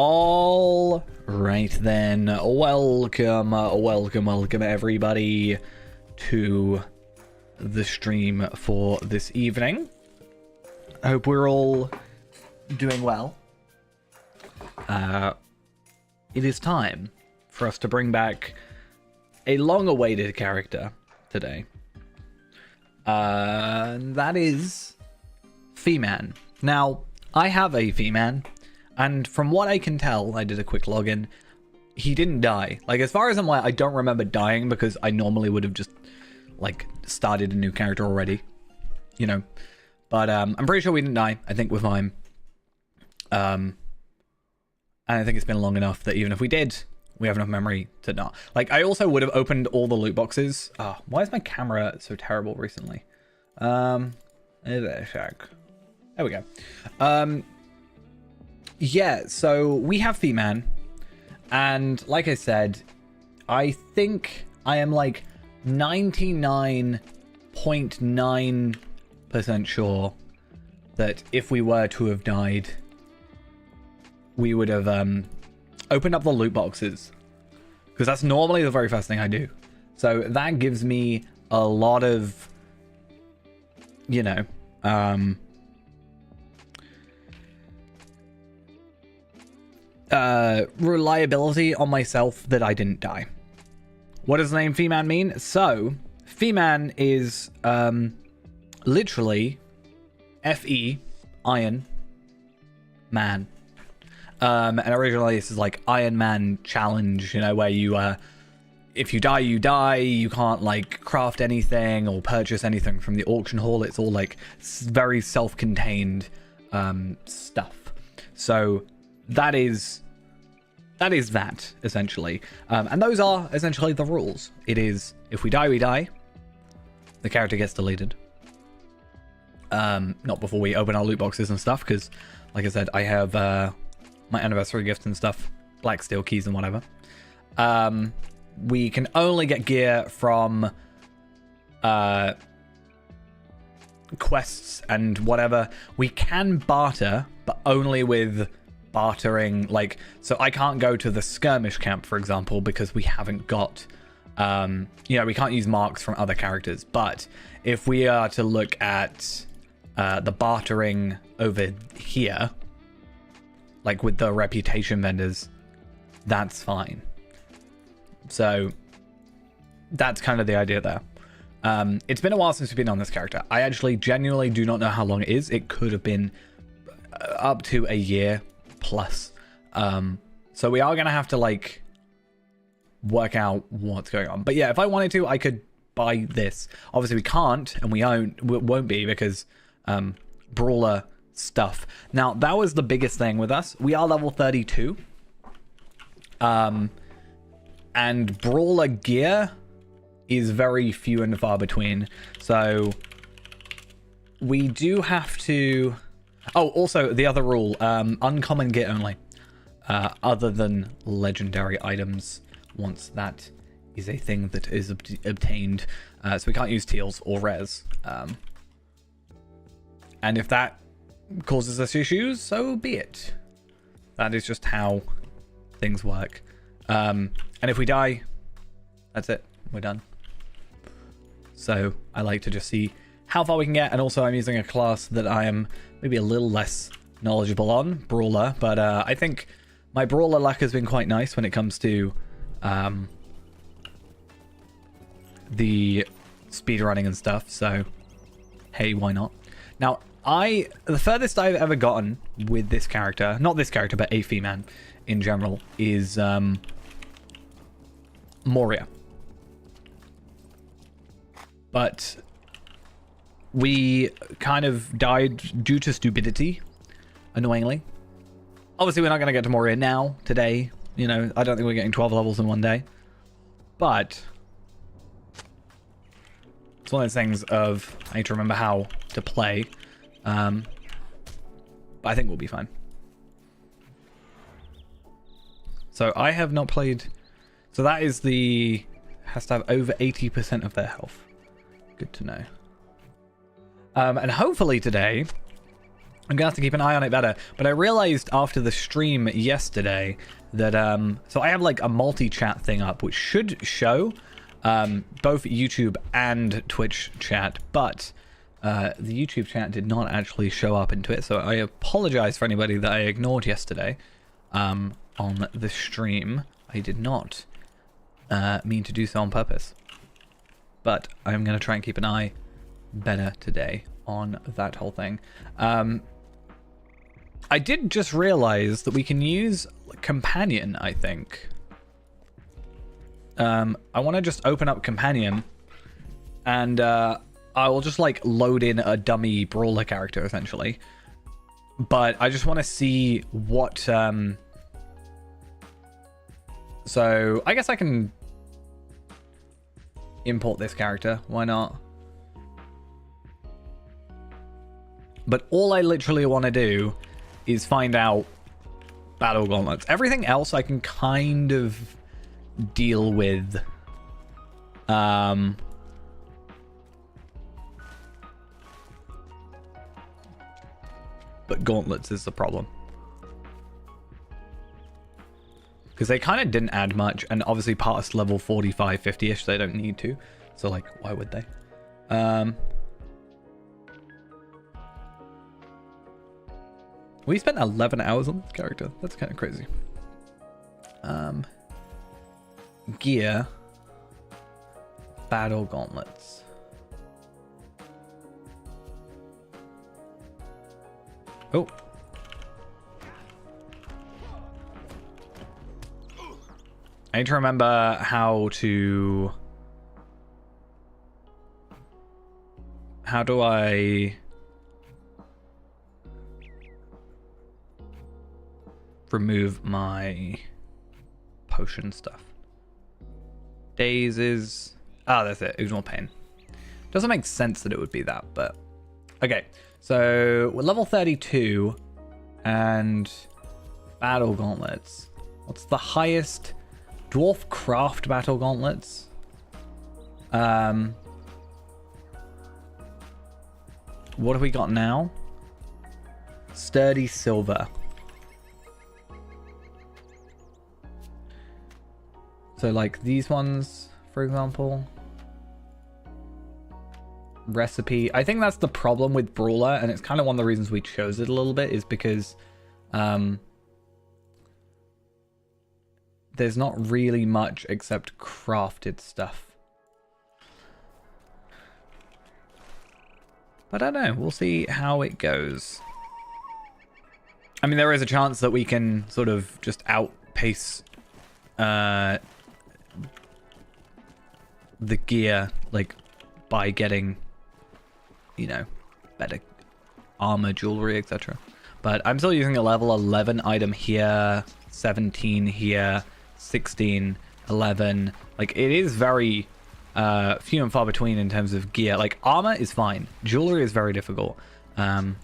All right then, welcome everybody to the stream for this evening. I hope we're all doing well. It is time for us to bring back a long-awaited character today. That is Feman. Now, I have a Feman, and from what I can tell, I did a quick login, he didn't die. Like, as far as I'm aware, I don't remember dying because I normally would have just, like, started a new character already, you know. But I'm pretty sure we didn't die. I think we're fine. And I think it's been long enough that even if we did, we have enough memory to not. Like, I also would have opened all the loot boxes. Why is my camera so terrible recently? There we go. Yeah, so we have Feman. And like I said, I think I am like 99.9% sure that if we were to have died, we would have opened up the loot boxes, because that's normally the very first thing I do. So that gives me a lot of, you know, reliability on myself that I didn't die. What does the name Feman mean? So Feman is literally F-E, Iron Man. And originally this is like Iron Man challenge, you know, where you if you die, you die. You can't like craft anything or purchase anything from the auction hall. It's all like very self-contained stuff. So that is that essentially, and those are essentially the rules. It is, if we die, we die. The character gets deleted. Not before we open our loot boxes and stuff, because like I said, I have my anniversary gifts and stuff, black steel keys and whatever. We can only get gear from quests and whatever. We can barter, but only with bartering, like, so I can't go to the skirmish camp, for example, because we haven't got you know, we can't use marks from other characters. But if we are to look at the bartering over here, like with the reputation vendors, that's fine. So that's kind of the idea there. It's been a while since we've been on this character. I actually genuinely do not know how long it is. It could have been up to a year plus. So we are going to have to like work out what's going on. But yeah, if I wanted to, I could buy this. Obviously we can't, and we won't be, because brawler stuff. Now that was the biggest thing with us. We are level 32. And brawler gear is very few and far between. So we do have to... Oh, also the other rule, uncommon gear only, other than legendary items, once that is a thing that is obtained. So we can't use teals or rares. And if that causes us issues, so be it. That is just how things work. And if we die, that's it. We're done. So I like to just see how far we can get. And also I'm using a class that I am maybe a little less knowledgeable on, brawler. But I think my brawler luck has been quite nice when it comes to the speedrunning and stuff. So hey, why not? Now, the furthest I've ever gotten with this character, not this character, but a Feman in general, is Moria. But we kind of died due to stupidity, annoyingly. Obviously, we're not going to get to Moria now, today. You know, I don't think we're getting 12 levels in one day. But it's one of those things of, I need to remember how to play. But I think we'll be fine. So I have not played... So that is the... Has to have over 80% of their health. Good to know. And hopefully today I'm gonna have to keep an eye on it better. But I realized after the stream yesterday that so I have like a multi-chat thing up, which should show both YouTube and Twitch chat, but the YouTube chat did not actually show up into it. So I apologize for anybody that I ignored yesterday on the stream. I did not mean to do so on purpose, but I'm gonna try and keep an eye better today on that whole thing. I did just realize that we can use Companion, I think. I want to just open up Companion, and I will just like load in a dummy brawler character essentially. But I just want to see what so I guess I can import this character, why not? But all I literally want to do is find out battle gauntlets. Everything else I can kind of deal with. But gauntlets is the problem. Because they kind of didn't add much, and obviously past level 45, 50-ish, they don't need to. So, like, why would they? We spent 11 hours on this character. That's kind of crazy. Gear. Battle gauntlets. Oh. I need to remember how to... How do I... remove my potion stuff? Days is... Ah, that's it. Oozmal Pain. Doesn't make sense that it would be that, but... Okay, so we're level 32 and battle gauntlets. What's the highest? Dwarf craft battle gauntlets. What have we got now? Sturdy silver. So like these ones, for example. Recipe. I think that's the problem with Brawler, and it's kind of one of the reasons we chose it a little bit, is because there's not really much except crafted stuff. But I don't know. We'll see how it goes. I mean, there is a chance that we can sort of just outpace the gear, like, by getting, you know, better armor, jewelry, etc. But I'm still using a level 11 item here, 17 here, 16, 11. Like, it is very few and far between in terms of gear. Like, armor is fine. Jewelry is very difficult. And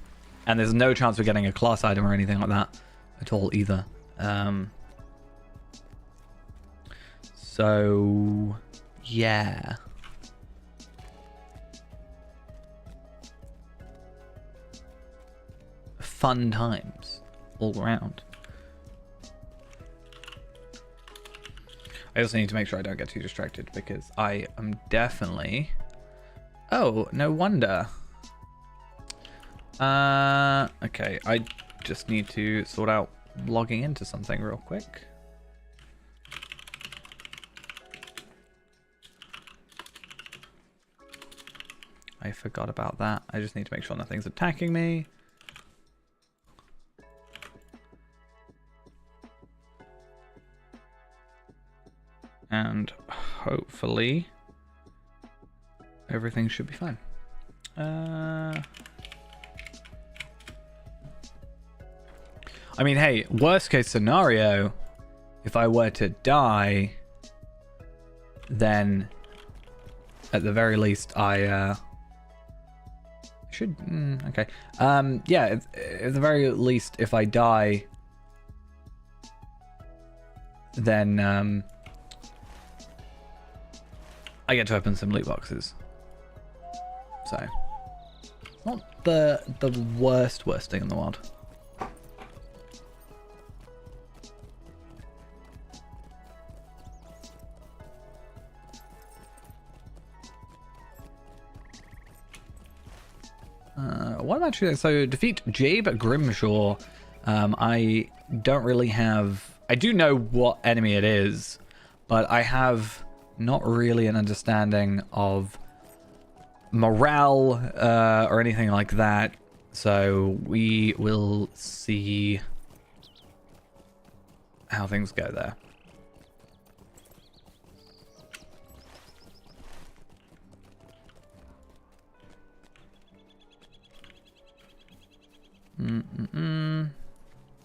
there's no chance of getting a class item or anything like that at all either. So, yeah. Fun times all around. I also need to make sure I don't get too distracted, because I am definitely... Oh, no wonder. Okay, I just need to sort out logging into something real quick. I forgot about that. I just need to make sure nothing's attacking me. And hopefully everything should be fine. I mean, hey, worst case scenario, if I were to die, then at the very least I should... okay. Yeah, at the very least, if I die, then I get to open some loot boxes. So Not the worst thing in the world. What am I actually... So, defeat Jabe Grimshaw. I don't really have... I do know what enemy it is, but I have not really an understanding of morale or anything like that. So, we will see how things go there.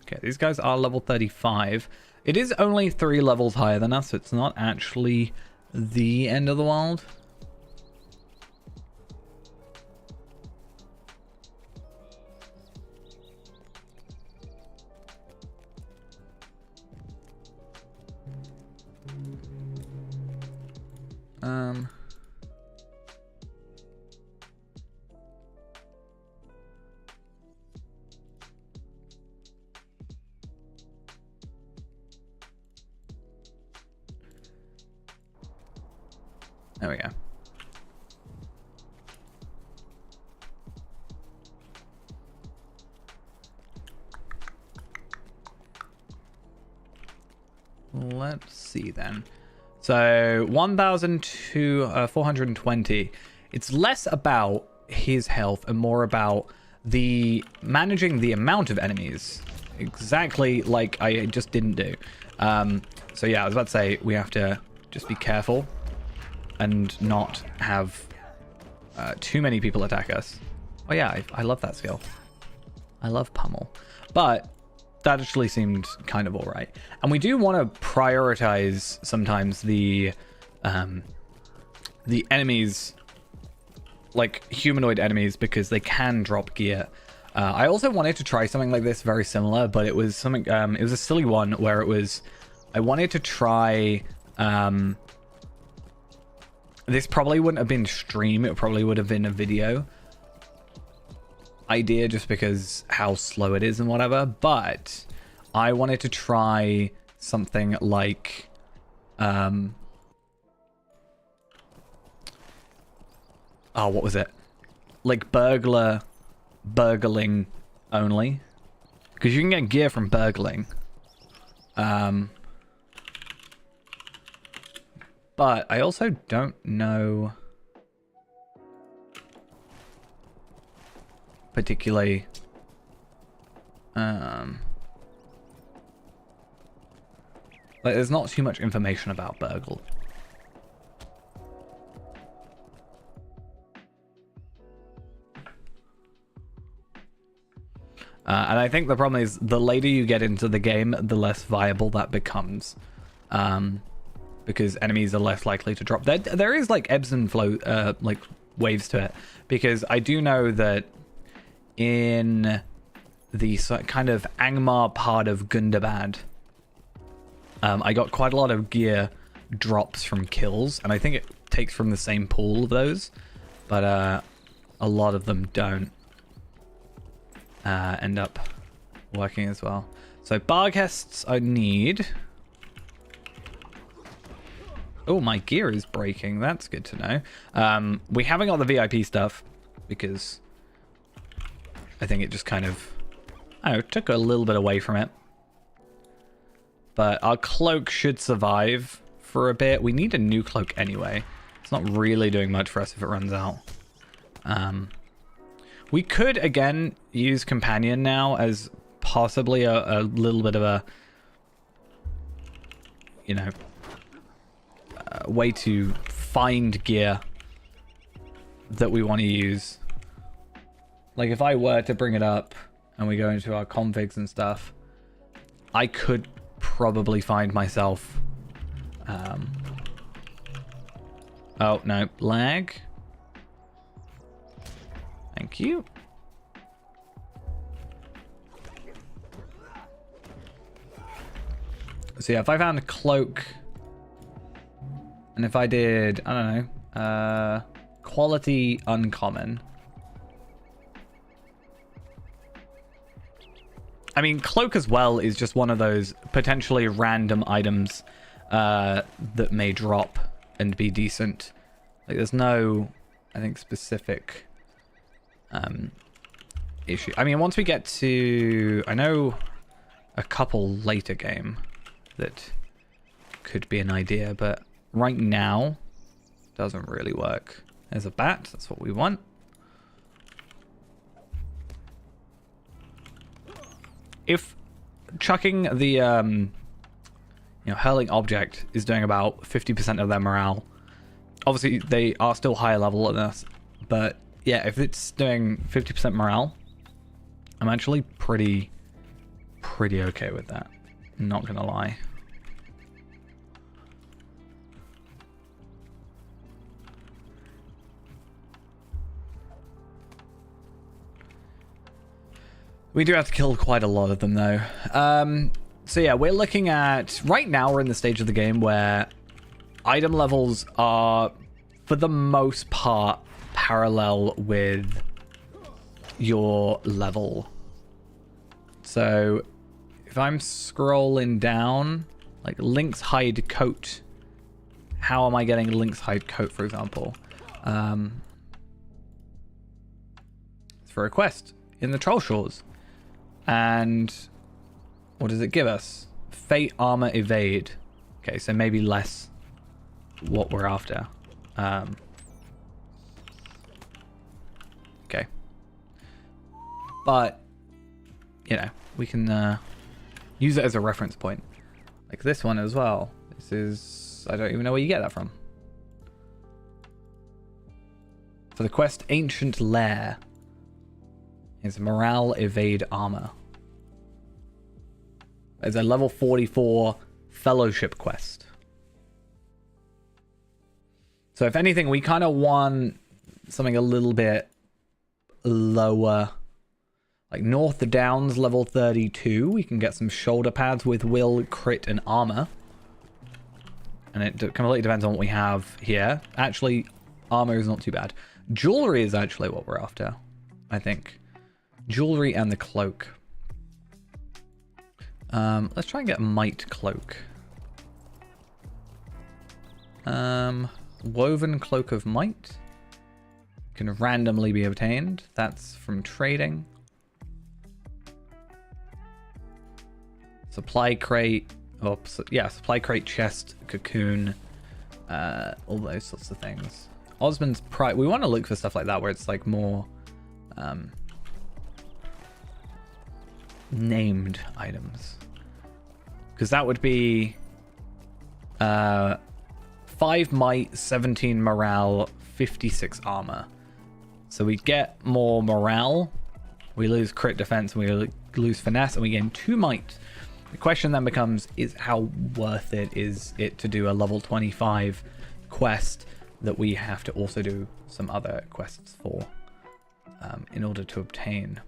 Okay, these guys are level 35. It is only 3 levels higher than us, so it's not actually the end of the world. There we go. Let's see then. So 1,420. It's less about his health and more about the managing the amount of enemies. Exactly like I just didn't do. So yeah, I was about to say we have to just be careful and not have too many people attack us. Oh yeah, I love that skill. I love pummel. But that actually seemed kind of alright. And we do want to prioritize sometimes the enemies, like humanoid enemies, because they can drop gear. I also wanted to try something like this very similar, but it was something, it was a silly one where it was, I wanted to try, this probably wouldn't have been stream, it probably would have been a video idea just because how slow it is and whatever, but I wanted to try something like oh, what was it? Like burgling only, because you can get gear from burgling. But I also don't know particularly like there's not too much information about burgle. And I think the problem is the later you get into the game, the less viable that becomes. Because enemies are less likely to drop. There is like ebbs and flow, like waves to it. Because I do know that in the kind of Angmar part of Gundabad, I got quite a lot of gear drops from kills, and I think it takes from the same pool of those, but a lot of them don't end up working as well. So Barghests I need. Oh, my gear is breaking. That's good to know. We haven't got the VIP stuff because I think it just kind of, I don't know, took a little bit away from it. But our cloak should survive for a bit. We need a new cloak anyway. It's not really doing much for us if it runs out. We could, again, use Companion now as possibly a little bit of a, you know, way to find gear that we want to use. Like if I were to bring it up and we go into our configs and stuff, I could probably find myself oh no, lag. Thank you. So yeah, if I found a cloak, and if I did, I don't know, quality uncommon, I mean, cloak as well is just one of those potentially random items that may drop and be decent. Like, there's no, I think, specific issue. I mean, once we get to, I know a couple later game that could be an idea, but right now doesn't really work. There's a bat, that's what we want. If chucking the hurling object is doing about 50% of their morale, obviously they are still higher level than us, but yeah, if it's doing 50% morale, I'm actually pretty okay with that. Not gonna lie. We do have to kill quite a lot of them though. So yeah, we're looking at, right now we're in the stage of the game where item levels are, for the most part, parallel with your level. So if I'm scrolling down, like Link's hide coat, how am I getting Link's hide coat, for example? It's for a quest in the Troll Shores. And what does it give us? Fate, armor, evade. Okay, so maybe less what we're after. Okay. But, you know, we can use it as a reference point. Like this one as well. This is, I don't even know where you get that from. For the quest, Ancient Lair. Is morale, evade, armor. It's a level 44 fellowship quest. So if anything, we kind of want something a little bit lower. Like North Downs, level 32. We can get some shoulder pads with will, crit, and armor. And it completely depends on what we have here. Actually, armor is not too bad. Jewelry is actually what we're after, I think. Jewelry and the cloak. Let's try and get a might cloak. Woven cloak of might can randomly be obtained. That's from trading. Supply crate. Oh, yeah, supply crate, chest, cocoon, all those sorts of things. Osmond's pride. We want to look for stuff like that where it's like more named items, because that would be 5 might, 17 morale, 56 armor. So we get more morale, we lose crit defense, and we lose finesse, and we gain 2 might. The question then becomes, is how worth it is it to do a level 25 quest that we have to also do some other quests for in order to obtain.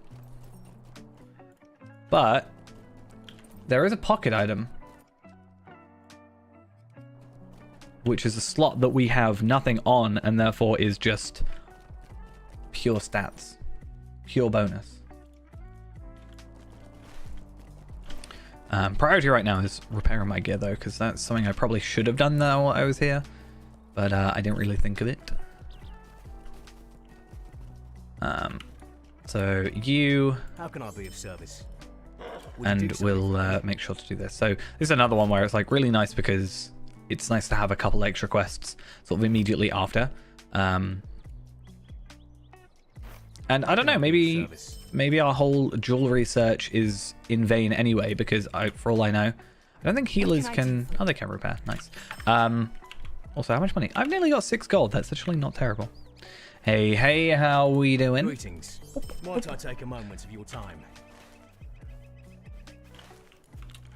But there is a pocket item, which is a slot that we have nothing on, and therefore is just pure stats, pure bonus. Priority right now is repairing my gear though, because that's something I probably should have done while I was here, but I didn't really think of it. So you, how can I be of service? And we'll make sure to do this. So this is another one where it's like really nice because it's nice to have a couple extra quests sort of immediately after. And I don't know, maybe our whole jewelry search is in vain anyway, because for all I know, I don't think healers can... Oh, they can repair. Nice. Also, how much money? I've nearly got 6 gold. That's actually not terrible. Hey, how we doing? Greetings. Might I take a moment of your time?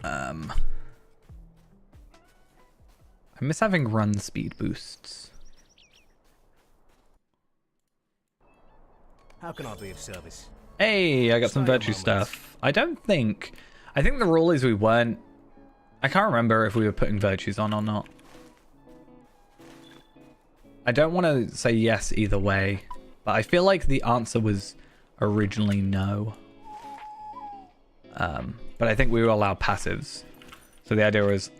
I miss having run speed boosts. How can I be of service? Hey, I got some virtue stuff. I think the rule is we weren't... I can't remember if we were putting virtues on or not. I don't want to say yes either way, but I feel like the answer was originally no. But I think we will allow passives. So the idea was...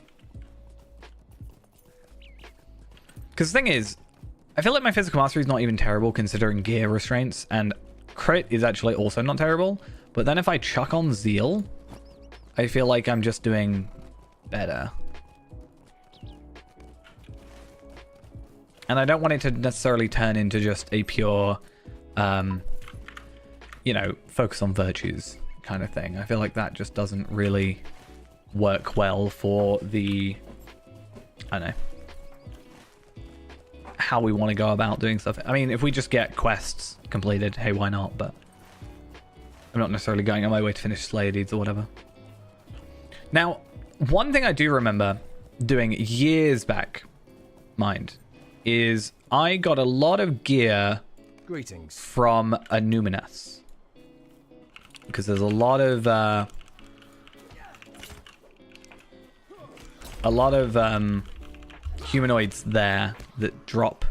Because the thing is, I feel like my physical mastery is not even terrible considering gear restraints, and crit is actually also not terrible. But then if I chuck on zeal, I feel like I'm just doing better. And I don't want it to necessarily turn into just a pure, you know, focus on virtues kind of thing. I feel like that just doesn't really work well for the, I don't know, how we want to go about doing stuff. I mean, if we just get quests completed, hey, why not? But I'm not necessarily going on my way to finish Slayer deeds or whatever. Now, one thing I do remember doing years back, mind, is I got a lot of gear from a Numinous. Because there's a lot of humanoids there that drop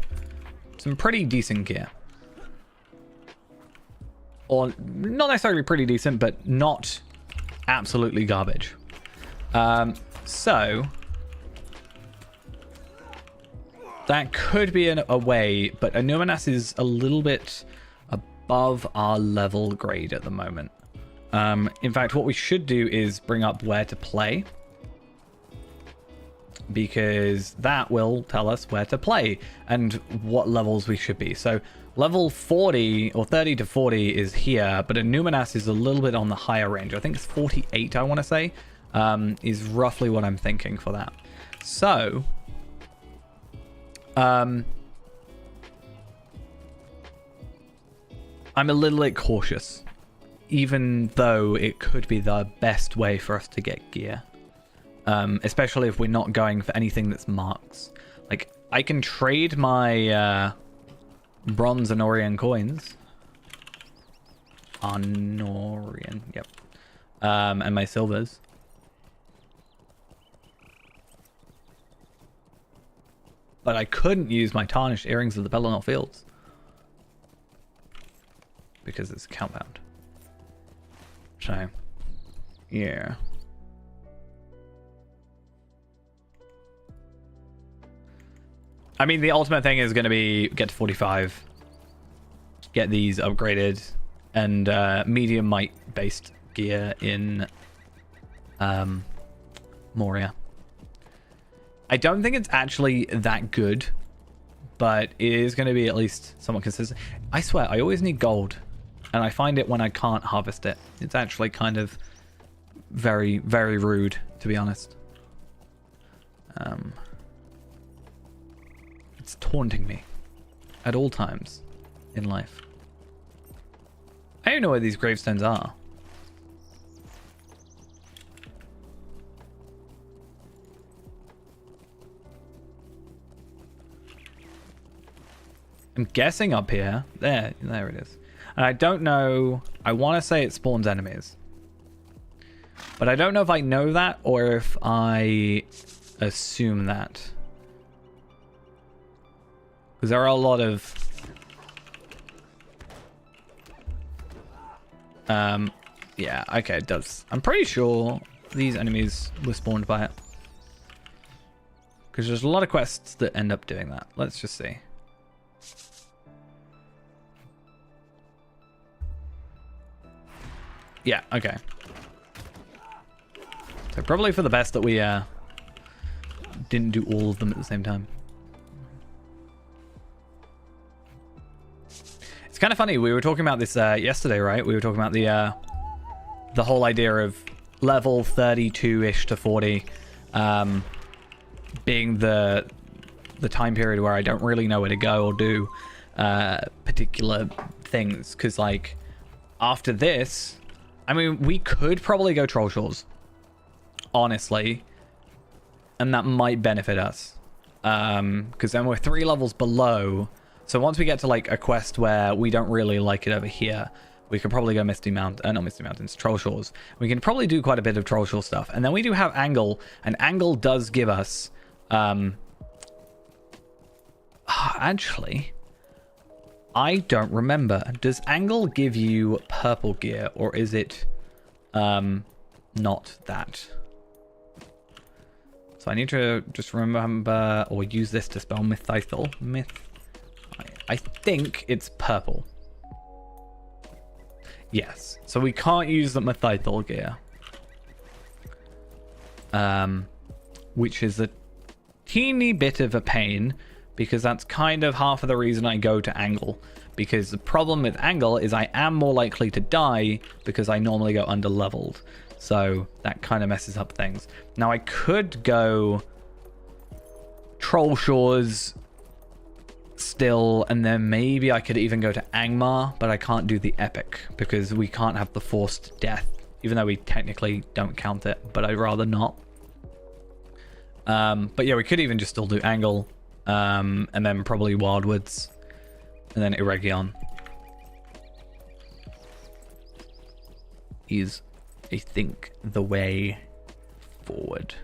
some pretty decent gear. Or not necessarily pretty decent, but not absolutely garbage. So that could be a way, but a Numinous is a little bit above our level grade at the moment. In fact, what we should do is bring up where to play, because that will tell us where to play and what levels we should be. So level 40 or 30 to 40 is here, but a Numinous is a little bit on the higher range. I think it's 48, I want to say, is roughly what I'm thinking for that. So I'm a little bit cautious, even though it could be the best way for us to get gear. Especially if we're not going for anything that's marks. Like, I can trade my bronze Honorian coins. Honorian, yep. And my silvers. But I couldn't use my tarnished earrings of the Pelennor Fields, because it's compound. So, yeah. I mean, the ultimate thing is going to be get to 45, get these upgraded, and medium might based gear in Moria. I don't think it's actually that good, but it is going to be at least somewhat consistent. I swear, I always need gold, and I find it when I can't harvest it. It's actually kind of very, very rude, to be honest. It's taunting me at all times in life. I don't know where these gravestones are. I'm guessing up here. There it is. And I don't know. I want to say it spawns enemies, but I don't know if I know that or if I assume that. Because there are a lot of yeah, okay, it does. I'm pretty sure these enemies were spawned by it, because there's a lot of quests that end up doing that. Let's just see. Yeah, okay. So probably for the best that we didn't do all of them at the same time. It's kind of funny. We were talking about this yesterday, right? We were talking about the whole idea of level 32-ish to 40 being the time period where I don't really know where to go or do particular things. Because, like, after this, I mean, we could probably go Troll Shores, honestly, and that might benefit us. Because then we're 3 levels below. So once we get to like a quest where we don't really like it over here, we could probably go not Misty Mountains, Troll Shores. We can probably do quite a bit of Troll Shore stuff. And then we do have Angle, and Angle does give us, actually, I don't remember. Does Angle give you purple gear, or is it not that. So I need to just remember or use this to spell Mythithal. I think it's purple. Yes. So we can't use the Mythithal gear. Which is a teeny bit of a pain, because that's kind of half of the reason I go to Angle. Because the problem with Angle is I am more likely to die because I normally go under leveled. So that kind of messes up things. Now I could go Troll Shores still, and then maybe I could even go to Angmar, but I can't do the epic because we can't have the forced death, even though we technically don't count it, but I'd rather not. But yeah, we could even just still do Angle, and then probably Wildwoods, and then Eregion is, I think, the way forward.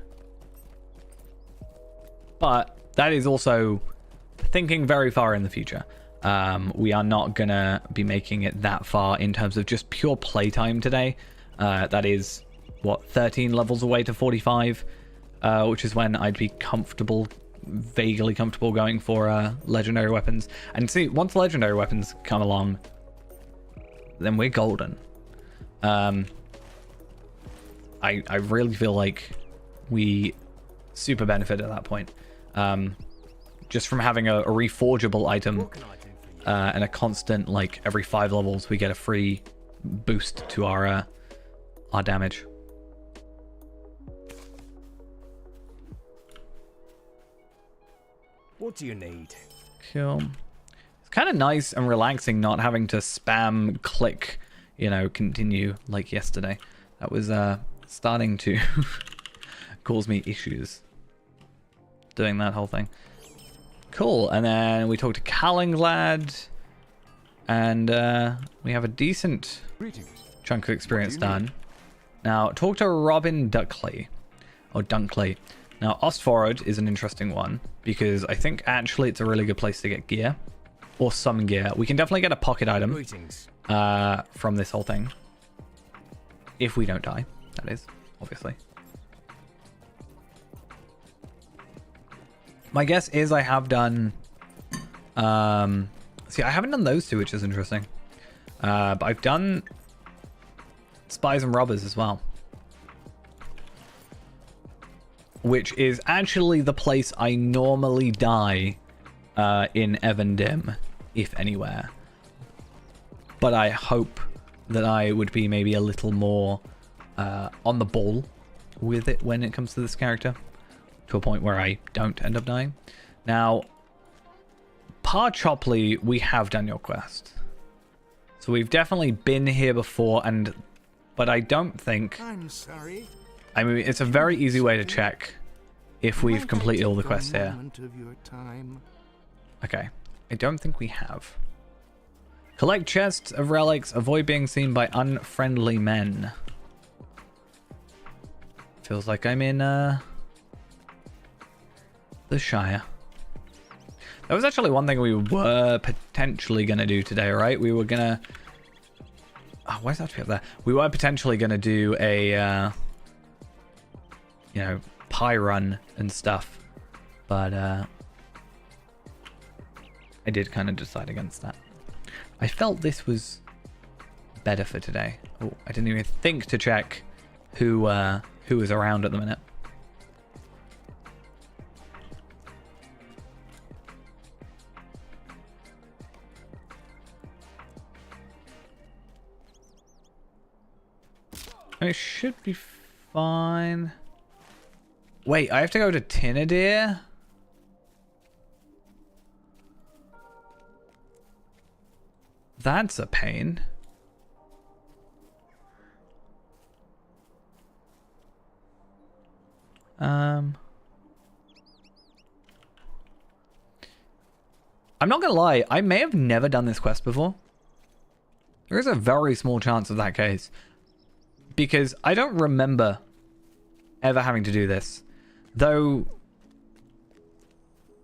But that is also thinking very far in the future. We are not gonna be making it that far in terms of just pure playtime today. That is, what, 13 levels away to 45, which is when I'd be comfortable, vaguely comfortable going for legendary weapons. And see, once legendary weapons come along, then we're golden. I really feel like we super benefit at that point. Just from having a reforgeable item and a constant, like, every 5 levels we get a free boost to our damage. What do you need? Cool. It's kind of nice and relaxing not having to spam click, you know, continue like yesterday. That was starting to cause me issues doing that whole thing. Cool. And then we talked to Callinglad, and we have a decent chunk of experience done. Now talk to Robin Dunkley. Now Ostforod is an interesting one because I think actually it's a really good place to get gear, or some gear. We can definitely get a pocket item from this whole thing if we don't die, that is, obviously. My guess is I have done see, I haven't done those two, which is interesting, but I've done Spies and Robbers as well, which is actually the place I normally die in Evandim, if anywhere. But I hope that I would be maybe a little more on the ball with it when it comes to this character, to a point where I don't end up dying. Now, Par Chopley, we have done your quest. So we've definitely been here before, but I don't think... I'm sorry. I mean, it's a very easy way to check if we've completed all the quests here. Okay, I don't think we have. Collect chests of relics, avoid being seen by unfriendly men. Feels like I'm in the Shire. That was actually one thing we were potentially going to do today, right? We were going to... Oh, why does that have to be up there? We were potentially going to do a, you know, pie run and stuff. But I did kind of decide against that. I felt this was better for today. Oh, I didn't even think to check who was around at the minute. It should be fine. Wait, I have to go to Tinadir? That's a pain. I'm not gonna lie, I may have never done this quest before. There is a very small chance of that case, because I don't remember ever having to do this. Though,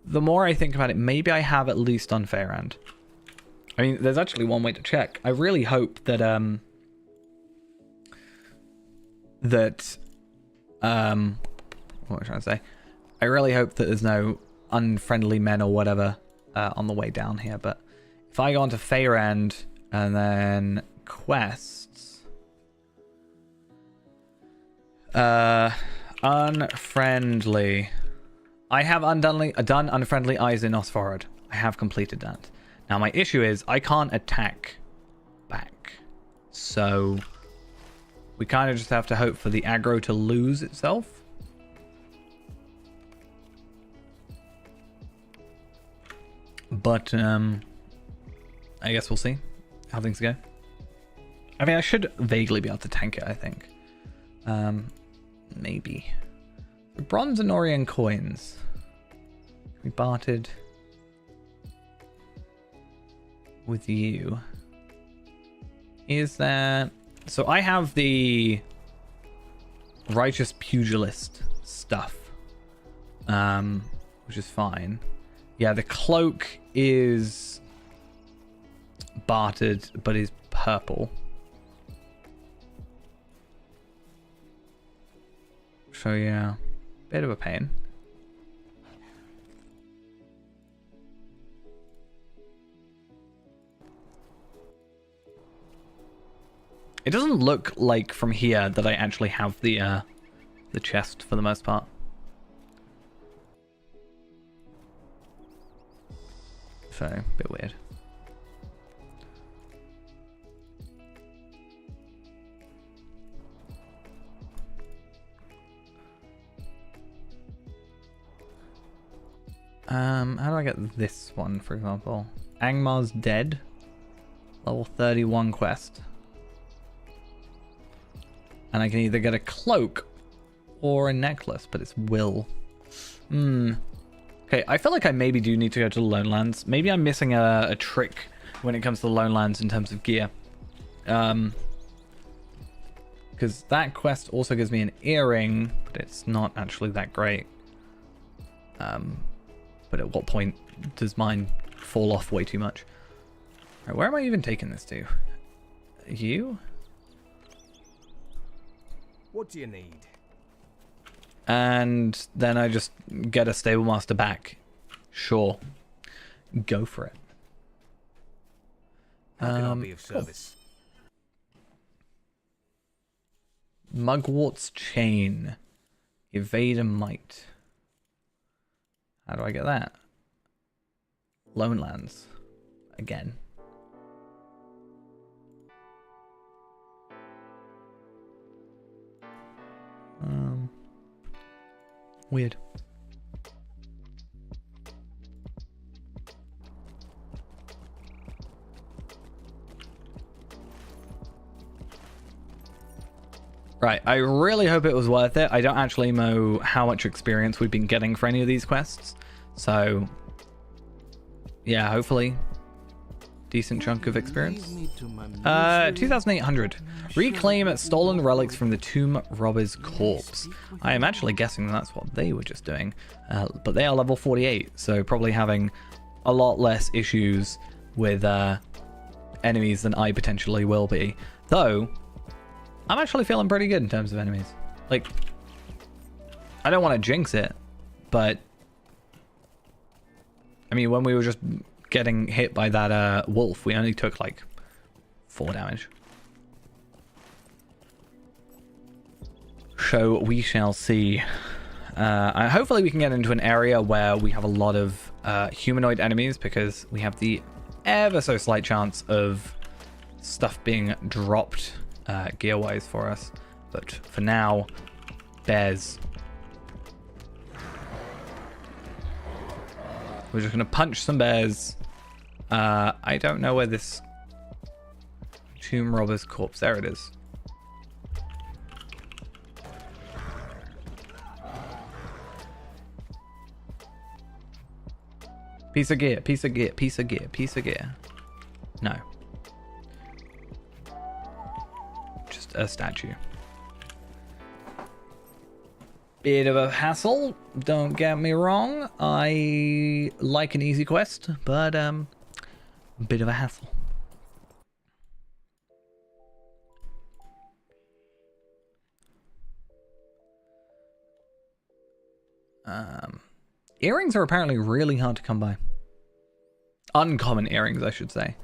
the more I think about it, maybe I have at least on Feyrand. I mean, there's actually one way to check. I really hope that that what was I trying to say? I really hope that there's no unfriendly men or whatever on the way down here. But if I go onto Feyrand and then quests, unfriendly. I have done unfriendly eyes in Osforod. I have completed that. Now my issue is I can't attack back, so we kind of just have to hope for the aggro to lose itself. But I guess we'll see how things go. I mean, I should vaguely be able to tank it, I think. Maybe. Bronze and Orion coins. We bartered with you. Is that... So I have the Righteous Pugilist stuff, which is fine. Yeah, the cloak is bartered, but is purple. So yeah, bit of a pain. It doesn't look like from here that I actually have the chest for the most part. So, a bit weird. How do I get this one, for example? Angmar's Dead. Level 31 quest. And I can either get a cloak or a necklace, but it's will. Okay, I feel like I maybe do need to go to the Lone Lands. Maybe I'm missing a trick when it comes to the Lone Lands in terms of gear. Because that quest also gives me an earring, but it's not actually that great. But at what point does mine fall off way too much? Right, where am I even taking this to? You? What do you need? And then I just get a stable master back. Sure. Go for it. How can I be of service? Cool. Mugwort's Chain. Evade and Might. How do I get that? Lone Lands. Again. Weird. Right, I really hope it was worth it. I don't actually know how much experience we've been getting for any of these quests. So, yeah, hopefully decent chunk of experience. 2,800. Reclaim stolen relics from the Tomb Robber's corpse. I am actually guessing that's what they were just doing. But they are level 48, so probably having a lot less issues with enemies than I potentially will be. Though, I'm actually feeling pretty good in terms of enemies. Like, I don't want to jinx it, but I mean, when we were just getting hit by that wolf, we only took like 4 damage. So we shall see. Hopefully we can get into an area where we have a lot of humanoid enemies, because we have the ever so slight chance of stuff being dropped gear wise for us. But for now, bears. We're just gonna punch some bears. I don't know where this Tomb Robber's corpse, there it is. Piece of gear, piece of gear, piece of gear, piece of gear. No. Just a statue. Bit of a hassle, don't get me wrong. I like an easy quest, but bit of a hassle. Earrings are apparently really hard to come by. Uncommon earrings, I should say.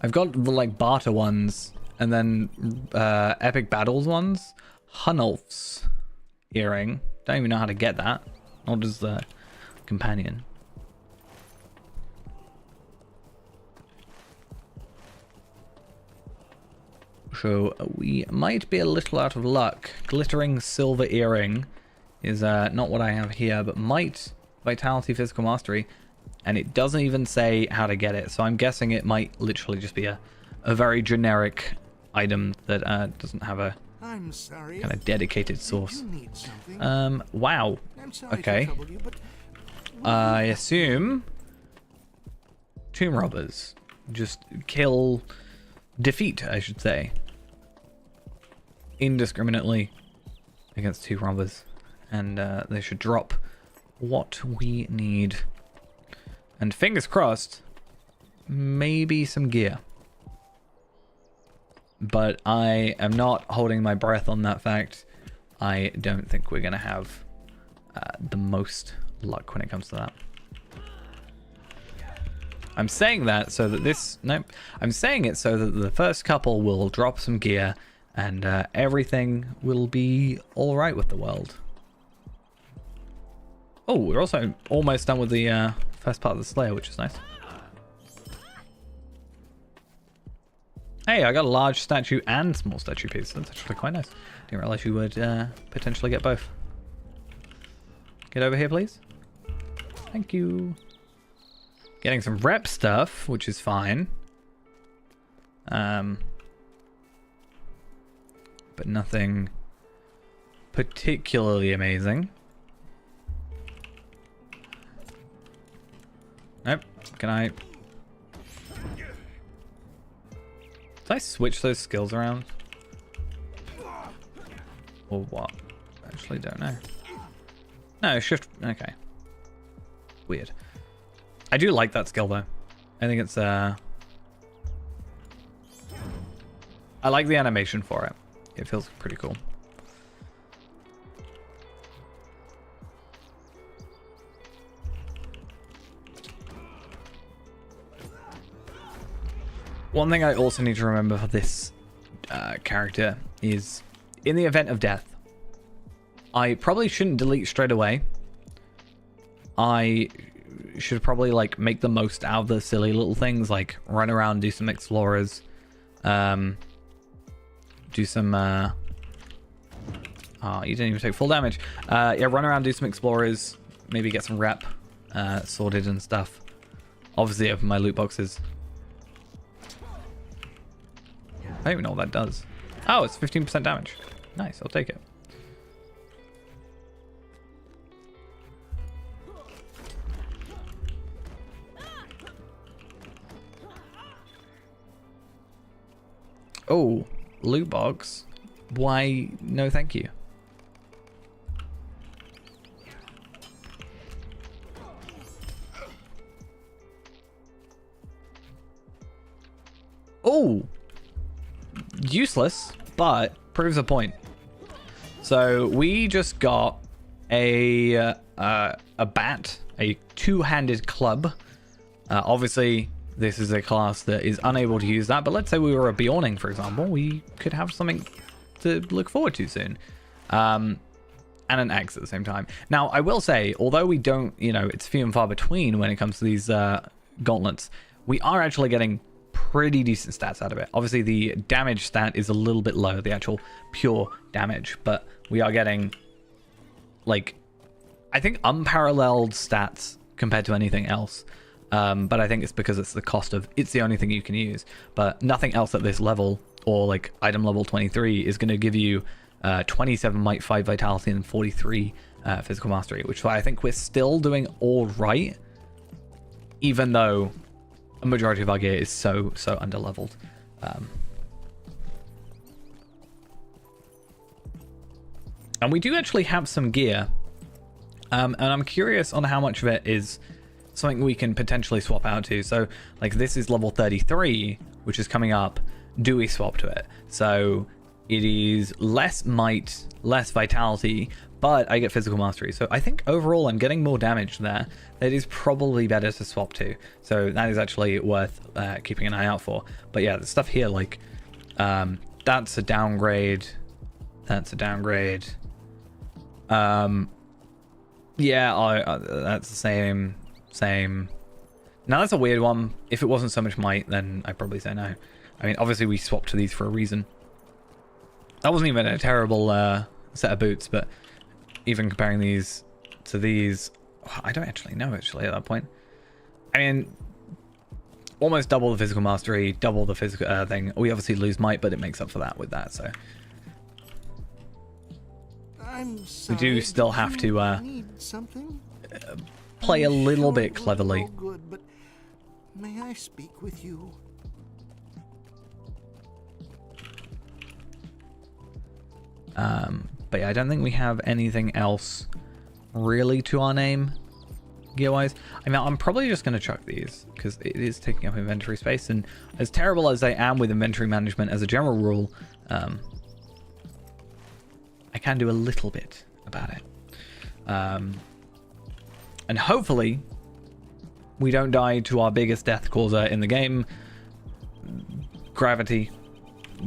I've got the like barter ones, and then epic battles ones. Hunulf's earring. Don't even know how to get that. Nor does the companion. So we might be a little out of luck. Glittering silver earring is not what I have here, but might vitality, physical mastery, and it doesn't even say how to get it. So I'm guessing it might literally just be a very generic item that doesn't have a kind of dedicated source. Wow. Okay. I assume tomb robbers just defeat, I should say, indiscriminately against tomb robbers, and they should drop what we need, and fingers crossed, maybe some gear. But I am not holding my breath on that fact. I don't think we're gonna have the most luck when it comes to that. I'm saying that so that I'm saying it so that the first couple will drop some gear and everything will be all right with the world. Oh, we're also almost done with the first part of the Slayer, which is nice. Hey, I got a large statue and small statue piece. That's actually quite nice. Didn't realize you would potentially get both. Get over here, please. Thank you. Getting some rep stuff, which is fine. But nothing particularly amazing. Nope. Can I... Did I switch those skills around? Or what? I actually don't know. No, shift... Okay. Weird. I do like that skill, though. I think it's... I like the animation for it. It feels pretty cool. One thing I also need to remember for this character is, in the event of death, I probably shouldn't delete straight away. I should probably like make the most out of the silly little things, like run around, do some explorers, do some oh, you didn't even take full damage. Yeah, run around, do some explorers, maybe get some rep sorted and stuff. Obviously open my loot boxes. I don't even know what that does. Oh, it's 15% damage. Nice, I'll take it. Oh, loot box. Why, no thank you. Oh! Useless, but proves a point. So we just got a bat, a two-handed club. Obviously, this is a class that is unable to use that, but let's say we were a Bjorning, for example, we could have something to look forward to soon. And an axe at the same time. Now, I will say, although we don't, you know, it's few and far between when it comes to these gauntlets, we are actually getting pretty decent stats out of it. Obviously, the damage stat is a little bit low, the actual pure damage, but we are getting, like, I think unparalleled stats compared to anything else. But I think it's because it's the cost of, it's the only thing you can use. But nothing else at this level, or like item level 23, is going to give you 27 might, 5 vitality, and 43 physical mastery, which I think we're still doing all right, even though a majority of our gear is so underleveled. And we do actually have some gear, and I'm curious on how much of it is something we can potentially swap out to. So like this is level 33, which is coming up. Do we swap to it? So it is less might, less vitality, but I get physical mastery. So I think overall I'm getting more damage there. That is probably better to swap to. So that is actually worth keeping an eye out for. But yeah, the stuff here, like, that's a downgrade. That's a downgrade. Yeah, that's the same. Now that's a weird one. If it wasn't so much might, then I'd probably say no. I mean, obviously we swapped to these for a reason. That wasn't even a terrible set of boots, but even comparing these to these, I don't actually know actually at that point. I mean, almost double the physical mastery, double the physical thing. We obviously lose might, but it makes up for that with that, so. I'm sorry, We do still have to need something? play a I'm little sure bit it will be cleverly. all good, but may I speak with you? But yeah, I don't think we have anything else really to our name gear-wise. I mean, I'm probably just going to chuck these because it is taking up inventory space, and as terrible as I am with inventory management as a general rule, I can do a little bit about it. And hopefully we don't die to our biggest death causer in the game. Gravity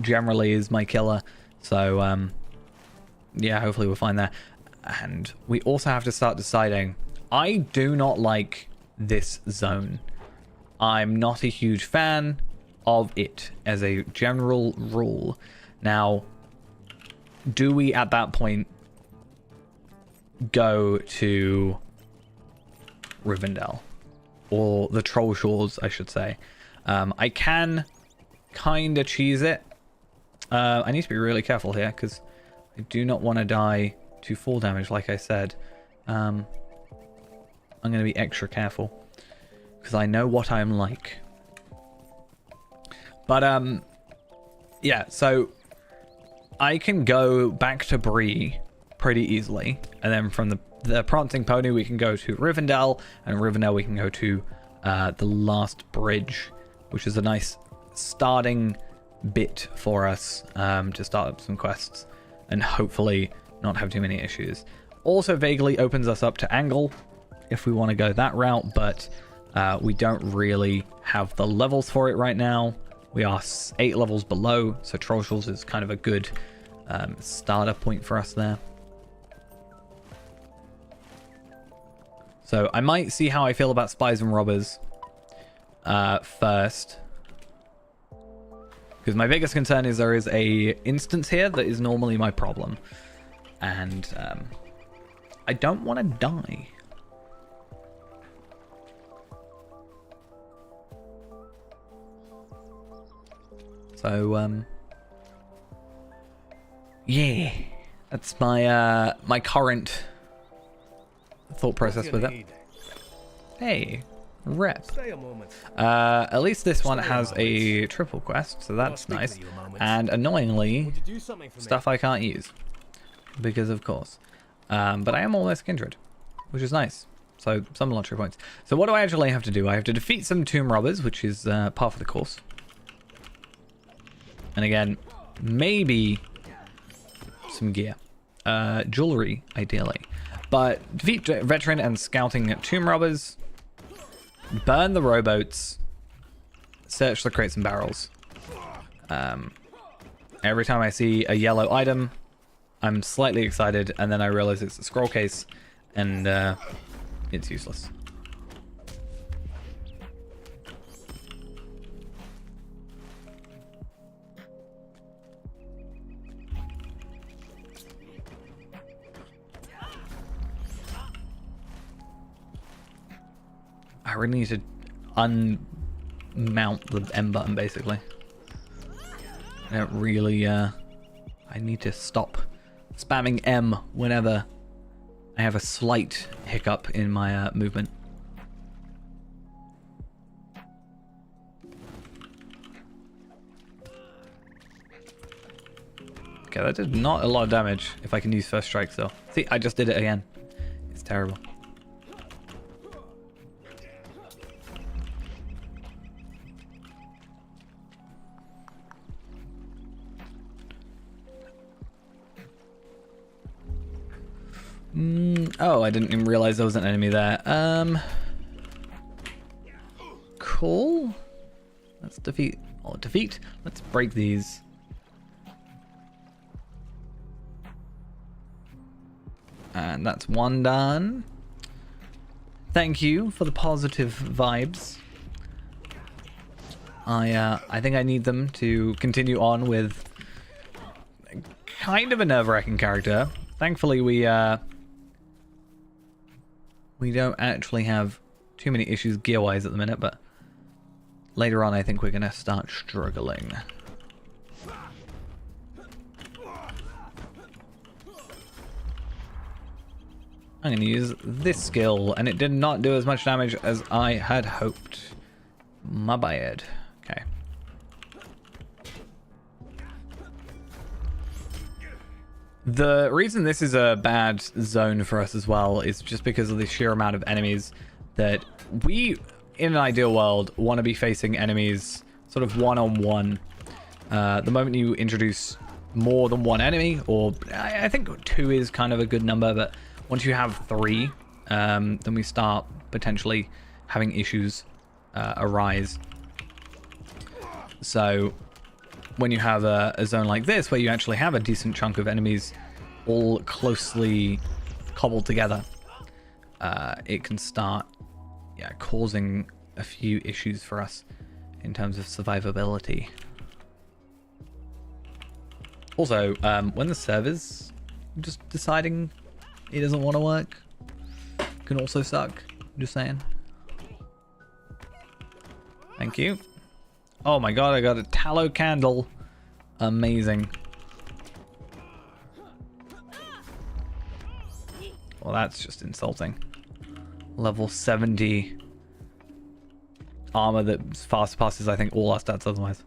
generally is my killer, so yeah, hopefully we'll find that. And we also have to start deciding. I do not like this zone. I'm not a huge fan of it as a general rule. Now, do we at that point go to Rivendell? Or the Troll Shores, I should say. I can kind of cheese it. I need to be really careful here because I do not want to die to fall damage, like I said. I'm going to be extra careful because I know what I'm like. But yeah, so I can go back to Bree pretty easily, and then from the Prancing Pony we can go to Rivendell, and Rivendell we can go to the last bridge, which is a nice starting bit for us to start up some quests and hopefully not have too many issues. Also vaguely opens us up to Angle if we want to go that route, but we don't really have the levels for it right now. We are 8 levels below, so Troll Shores is kind of a good starter point for us there. So I might see how I feel about Spies and Robbers first. Because my biggest concern is there is a instance here that is normally my problem. And I don't want to die. So, yeah. That's my my current thought process with it. Hey, rep. Stay a moment. At least this one has a triple quest, so that's nice. And annoyingly, Would you do something for me? stuff I can't use. Because of course. But I am almost kindred, which is nice. So some LOTRO points. So what do I actually have to do? I have to defeat some tomb robbers, which is part of the course. And again, maybe some gear. Jewelry, ideally. But defeat veteran and scouting tomb robbers. Burn the rowboats. Search the crates and barrels. Every time I see a yellow item, I'm slightly excited, and then I realize it's a scroll case, and it's useless. I really need to unmount the M button, basically. I don't really, I need to stop spamming M whenever I have a slight hiccup in my movement. Okay, that did not a lot of damage if I can use first strike still. See, I just did it again. It's terrible. Oh, I didn't even realize there was an enemy there. Cool. Let's defeat. Let's break these. And that's one done. Thank you for the positive vibes. I think I need them to continue on with kind of a nerve-wracking character. Thankfully, we don't actually have too many issues gear-wise at the minute, but later on I think we're gonna start struggling. I'm gonna use this skill, and it did not do as much damage as I had hoped. My bad. Okay. The reason this is a bad zone for us as well is just because of the sheer amount of enemies that we, in an ideal world, want to be facing enemies sort of one-on-one. The moment you introduce more than one enemy, or I think 2 is kind of a good number, but once you have 3, then we start potentially having issues arise. So when you have a zone like this where you actually have a decent chunk of enemies all closely cobbled together, it can start causing a few issues for us in terms of survivability. Also, when the server's just deciding it doesn't want to work, can also suck. Just saying. Thank you. Oh my god, I got a tallow candle. Amazing. Well, that's just insulting. Level 70 armor that far surpasses, I think, all our stats otherwise.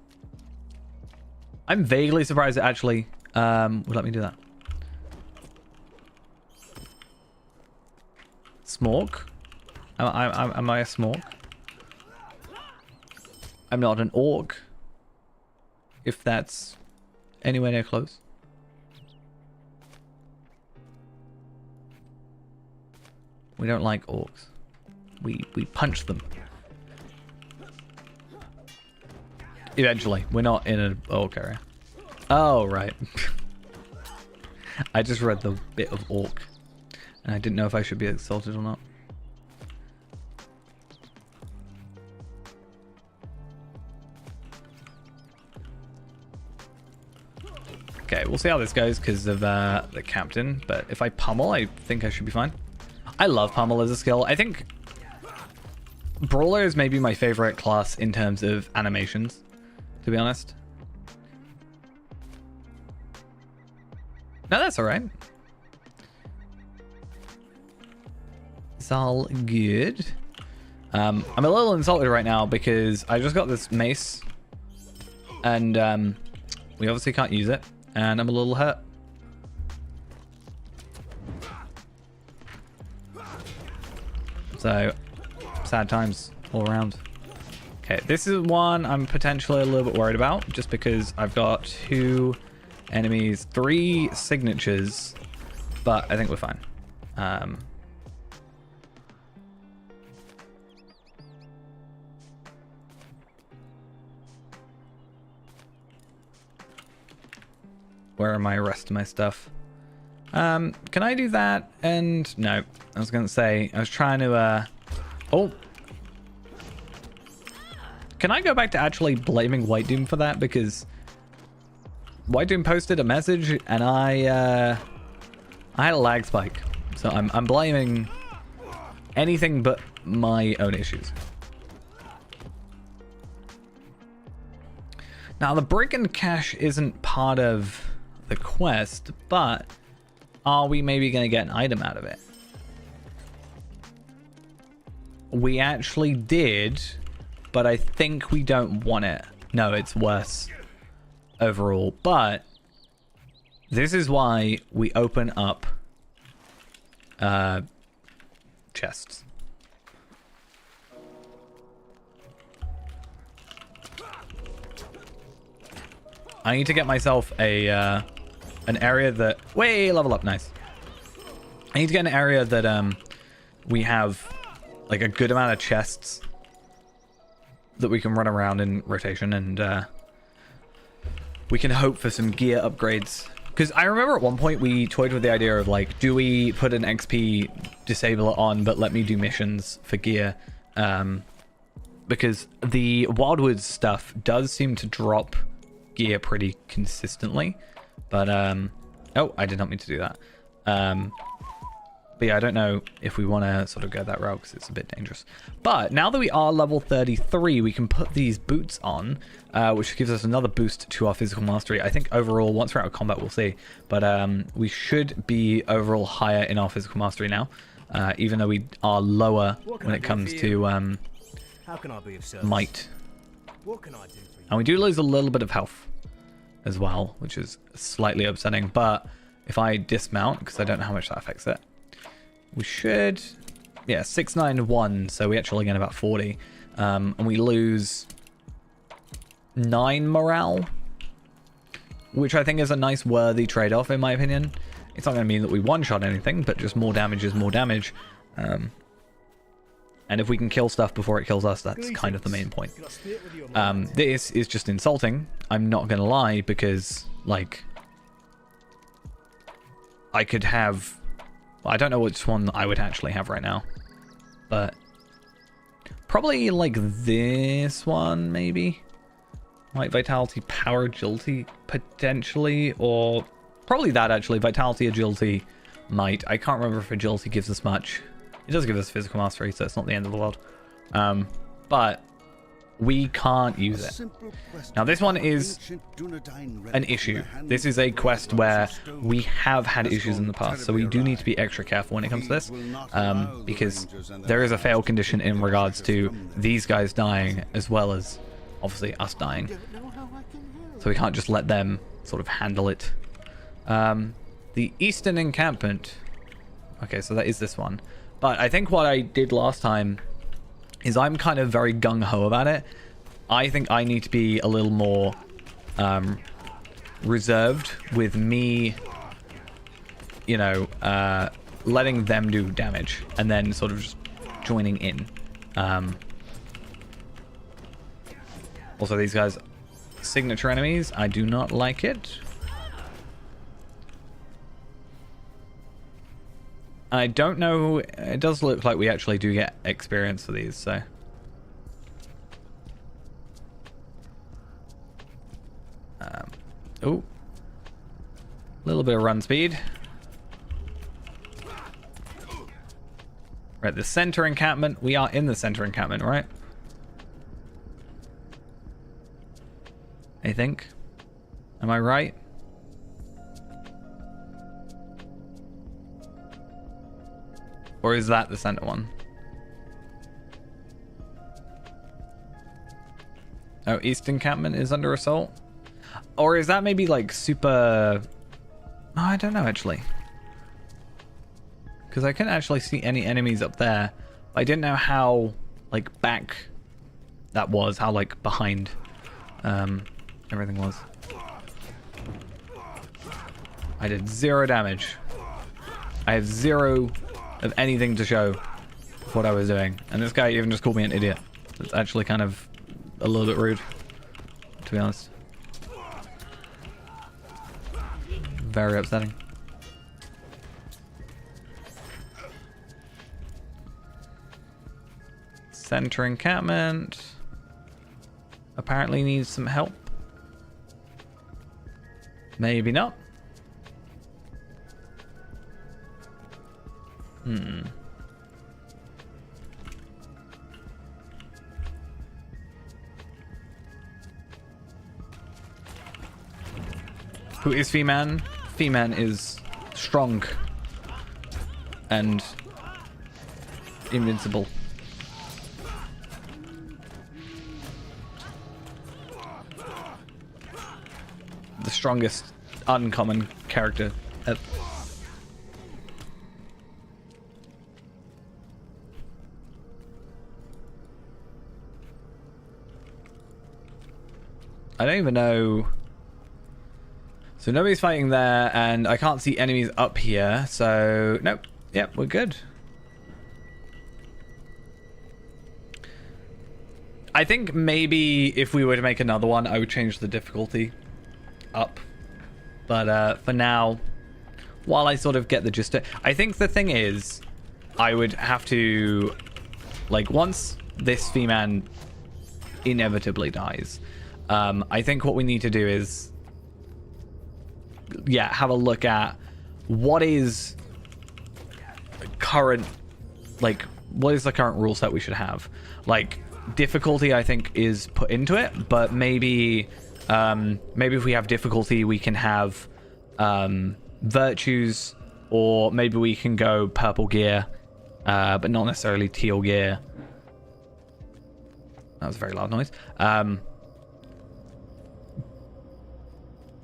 I'm vaguely surprised it actually would let me do that. Smork? Am I a smork? I'm not an orc, if that's anywhere near close. We don't like orcs. We punch them. Eventually. We're not in an orc area. Oh, right. I just read the bit of orc, and I didn't know if I should be insulted or not. Okay, we'll see how this goes because of the captain, but if I pummel, I think I should be fine. I love pummel as a skill. I think Brawler is maybe my favorite class in terms of animations, to be honest. No, that's alright. It's all good. I'm a little insulted right now because I just got this mace and we obviously can't use it, and I'm a little hurt. So, sad times all around. Okay, this is one I'm potentially a little bit worried about, just because I've got 2 enemies, 3 signatures, but I think we're fine. Where are my rest of my stuff? Can I do that? And no, I was gonna say, I was trying to, oh. Can I go back to actually blaming White Doom for that? Because White Doom posted a message and I had a lag spike. So I'm blaming anything but my own issues. Now the brigand cache isn't part of the quest, but are we maybe going to get an item out of it? We actually did, but I think we don't want it. No, it's worse overall. But this is why we open up chests. I need to get myself a an area that... Way, level up, nice. I need to get an area that we have like a good amount of chests that we can run around in rotation, and we can hope for some gear upgrades. Because I remember at one point we toyed with the idea of like, do we put an XP disabler on but let me do missions for gear? Because the Wildwoods stuff does seem to drop gear pretty consistently. But, oh, I did not mean to do that. But yeah, I don't know if we want to sort of go that route because it's a bit dangerous. But now that we are level 33, we can put these boots on, which gives us another boost to our physical mastery. I think overall, once we're out of combat, we'll see. But we should be overall higher in our physical mastery now, even though we are lower when it comes to How can I be of service? might. What can I do for you? And we do lose a little bit of health as well, which is slightly upsetting. But if I dismount, because I don't know how much that affects it, we should, yeah, 691, so we actually gain about 40. And we lose 9 morale, which I think is a nice worthy trade-off in my opinion. It's not going to mean that we one-shot anything, but just more damage is more damage. And if we can kill stuff before it kills us, that's kind of the main point. This is just insulting, I'm not going to lie, because, like, I could have... Well, I don't know which one I would actually have right now, but probably like this one, maybe. Like Vitality, Power, Agility, potentially, or probably that actually. Vitality, Agility, Might. I can't remember if Agility gives us much. It does give us Physical Mastery, so it's not the end of the world. But we can't use it. Now this one is an issue. This is a quest where we have had issues in the past, so we do need to be extra careful when it comes to this, because there is a fail condition in regards to these guys dying as well as obviously us dying, so we can't just let them sort of handle it. The Eastern Encampment, okay, so that is this one, but I think what I did last time is I'm kind of very gung-ho about it. I think I need to be a little more reserved with me, you know, letting them do damage and then sort of just joining in. Also, these guys, signature enemies, I do not like it. I don't know, it does look like we actually do get experience for these, so. Oh. A little bit of run speed. Right, the center encampment. We are in the center encampment, right? I think. Am I right? Or is that the center one? Oh, East Encampment is under assault? Or is that maybe like super... Oh, I don't know actually. Because I couldn't actually see any enemies up there. I didn't know how like back that was, how like behind everything was. I did 0 damage. I have 0 of anything to show what I was doing, and this guy even just called me an idiot. It's actually kind of a little bit rude, to be honest. Very upsetting. Center encampment apparently needs some help. Maybe not. Who is Feman? Feman is strong and invincible. The strongest uncommon character ever. I don't even know. So nobody's fighting there, and I can't see enemies up here. So nope. Yep, we're good. I think maybe if we were to make another one, I would change the difficulty up. But for now, while I sort of get the gist of it, I think the thing is, I would have to, like, once this Feman inevitably dies, I think what we need to do is, yeah, have a look at what is current, like, what is the current rule set we should have. Like, difficulty, I think, is put into it, but maybe if we have difficulty, we can have virtues, or maybe we can go purple gear, but not necessarily teal gear. That was a very loud noise.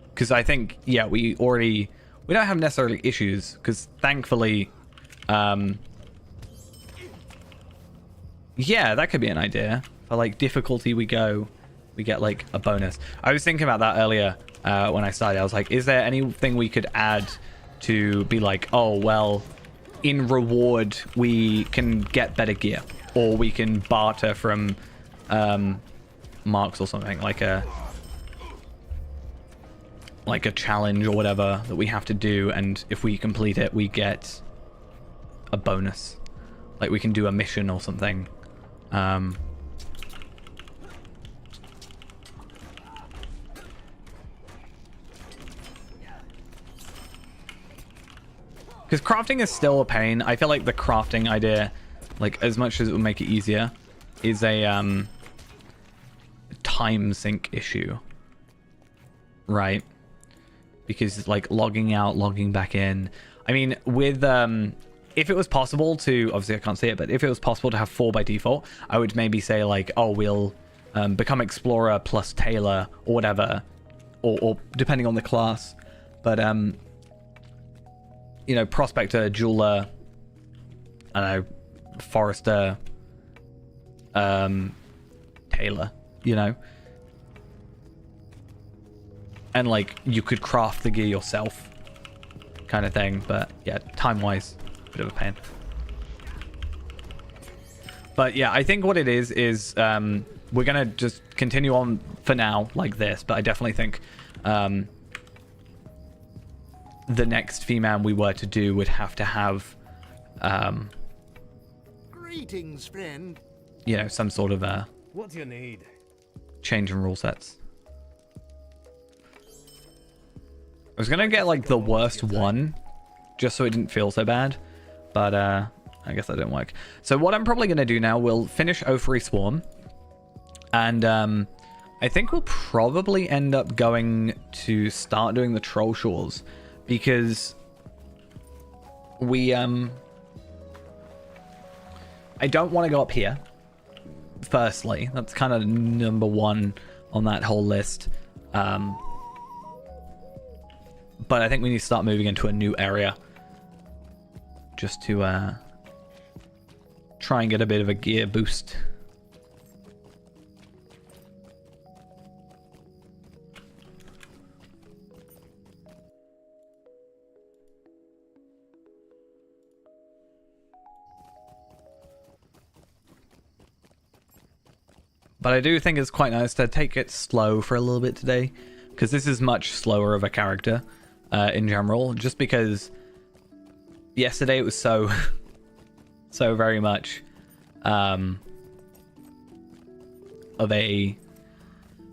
Because I think, yeah, we don't have necessarily issues, because thankfully, yeah, that could be an idea. For, like, difficulty, we get, like, a bonus. I was thinking about that earlier when I started. I was like, is there anything we could add to be like, oh, well, in reward, we can get better gear, or we can barter from marks or something, like a challenge or whatever that we have to do, and if we complete it, we get a bonus. Like, we can do a mission or something. Because crafting is still a pain. I feel like the crafting idea, like, as much as it would make it easier, is a time sink issue. Right? Because, like, logging out, logging back in. I mean, with if it was possible to, obviously I can't see it, but if it was possible to have 4 by default, I would maybe say, like, oh, we'll become Explorer plus Tailor or whatever, or depending on the class. But you know, Prospector, Jeweler, I don't know, Forester, Tailor, you know, and, like, you could craft the gear yourself, kind of thing. But yeah, time-wise, bit of a pain. But yeah, I think what it is we're gonna just continue on for now like this, but I definitely think the next Feman we were to do would have to have Greetings, friend. you know, some sort of What do you need? change in rule sets. I was gonna get, like, the worst one just so it didn't feel so bad, but I guess that didn't work. So what I'm probably gonna do now, we'll finish O3 Swarm, and I think we'll probably end up going to start doing the Troll Shores, because we I don't want to go up here. Firstly, that's kind of number one on that whole list. But I think we need to start moving into a new area just to try and get a bit of a gear boost. But I do think it's quite nice to take it slow for a little bit today, because this is much slower of a character in general, just because yesterday it was so very much of a,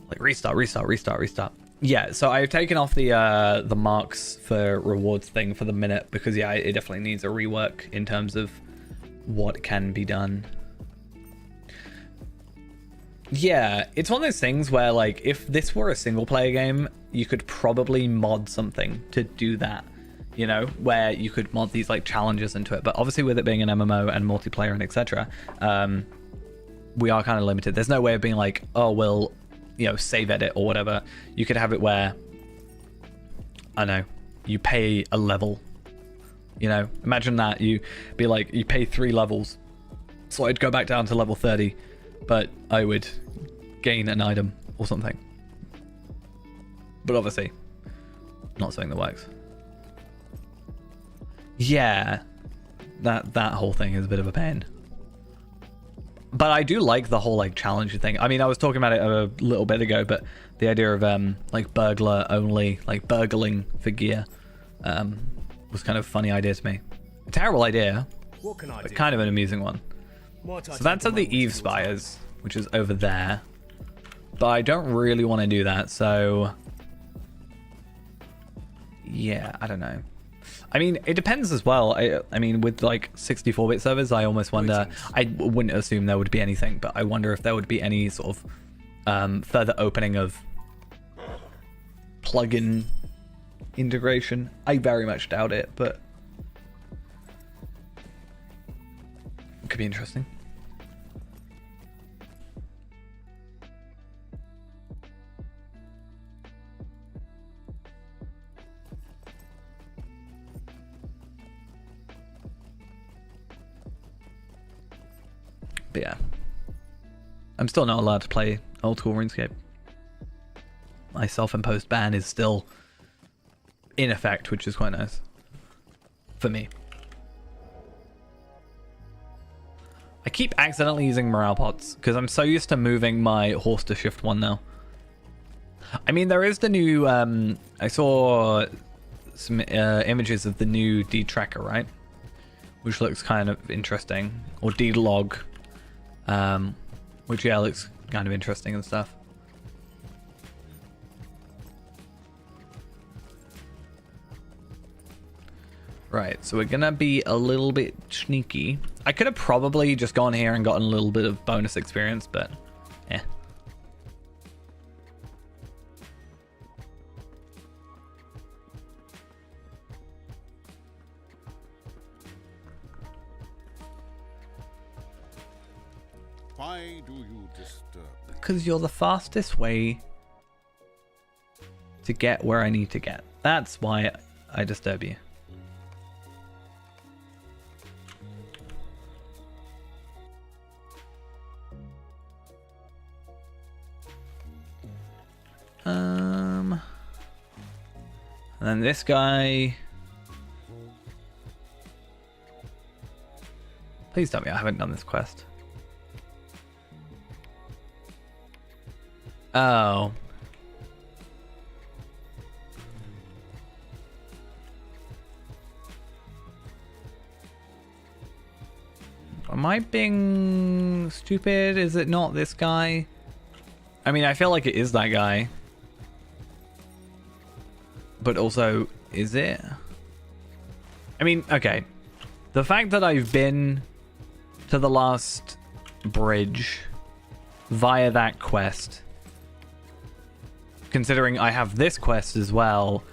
like, restart. Yeah, so I've taken off the marks for rewards thing for the minute, because yeah, it definitely needs a rework in terms of what can be done. Yeah, it's one of those things where, like, if this were a single player game, you could probably mod something to do that, you know, where you could mod these, like, challenges into it. But obviously with it being an MMO and multiplayer and etc., we are kind of limited. There's no way of being like, oh, we'll, you know, save edit or whatever. You could have it where, I don't know, you pay a level, you know, imagine that. You be like, you pay 3 levels, so I'd go back down to level 30, but I would gain an item or something. But obviously, not something that works. Yeah, that whole thing is a bit of a pain. But I do like the whole like challenge thing. I mean, I was talking about it a little bit ago, but the idea of like burglar only, like burgling for gear, was kind of a funny idea to me. A terrible idea, What can I but do? kind of an amusing one. Might I So that's take a at the moment Eve to Spires, which is over there. But I don't really want to do that, so yeah, I don't know. I mean, it depends as well. I mean, with like 64-bit servers, I almost wonder. I wouldn't assume there would be anything, but I wonder if there would be any sort of further opening of plugin integration. I very much doubt it, but it could be interesting. But yeah, I'm still not allowed to play old school RuneScape. My self-imposed ban is still in effect, which is quite nice for me. I keep accidentally using morale pots because I'm so used to moving my horse to shift 1 now. I mean, there is the new I saw some images of the new D tracker, right, which looks kind of interesting, or D log, which yeah looks kind of interesting and stuff. Right, so we're gonna be a little bit sneaky. I could have probably just gone here and gotten a little bit of bonus experience, but eh. Why do you disturb me? Because you're the fastest way to get where I need to get. That's why I disturb you. And then this guy. Please tell me I haven't done this quest. Oh. Am I being stupid? Is it not this guy? I mean, I feel like it is that guy. But also, is it? I mean, okay. The fact that I've been to the last bridge via that quest, considering I have this quest as well,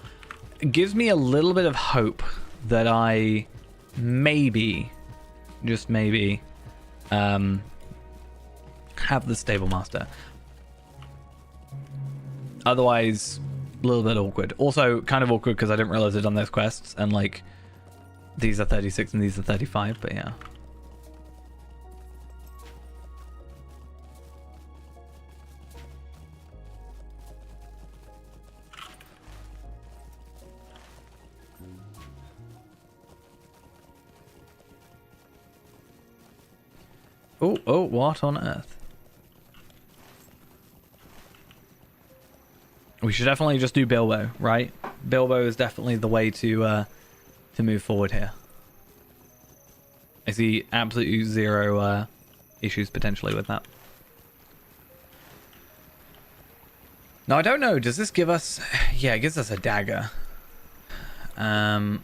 gives me a little bit of hope that I maybe, just maybe, have the Stable Master. Otherwise, a little bit awkward. Also, kind of awkward because I didn't realize I'd done those quests, and like, these are 36 and these are 35, but yeah. Oh, what on earth? We should definitely just do Bilbo, right? Bilbo is definitely the way to move forward here. I see absolutely zero issues potentially with that. Now, I don't know. Does this give us... Yeah, it gives us a dagger. I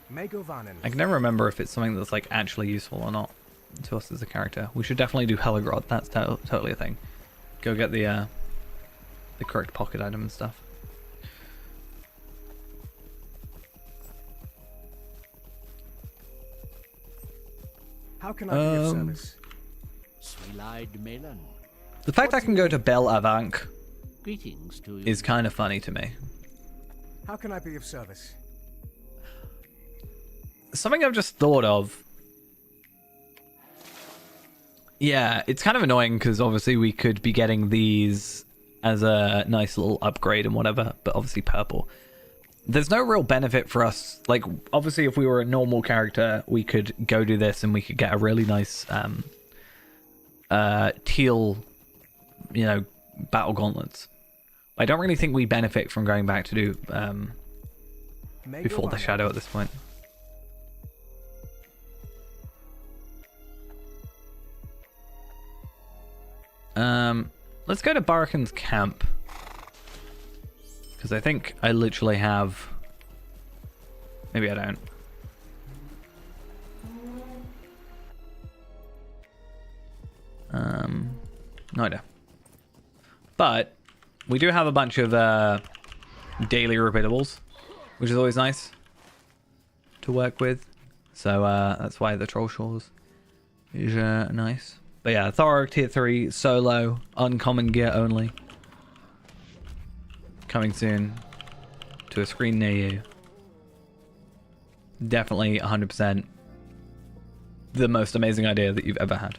can never remember if it's something that's like actually useful or not to us as a character. We should definitely do Heligrod. That's totally a thing. Go get the correct pocket item and stuff. How can I be of service? Swell-eyed Melon. The fact I can go to Bel Avank Greetings to you. is kind of funny to me. How can I be of service? Something I've just thought of. Yeah, it's kind of annoying because obviously we could be getting these as a nice little upgrade and whatever, but obviously purple. there's no real benefit for us. Like, obviously, if we were a normal character, we could go do this and we could get a really nice teal, you know, battle gauntlets. I don't really think we benefit from going back to do before the shadow at this point. Let's go to Barakin's camp, because I think I literally have. Maybe I don't. No idea. But we do have a bunch of daily repeatables, which is always nice to work with. So that's why the Troll Shores is nice. But yeah, Thor tier 3 solo, uncommon gear only. Coming soon to a screen near you. Definitely 100% the most amazing idea that you've ever had.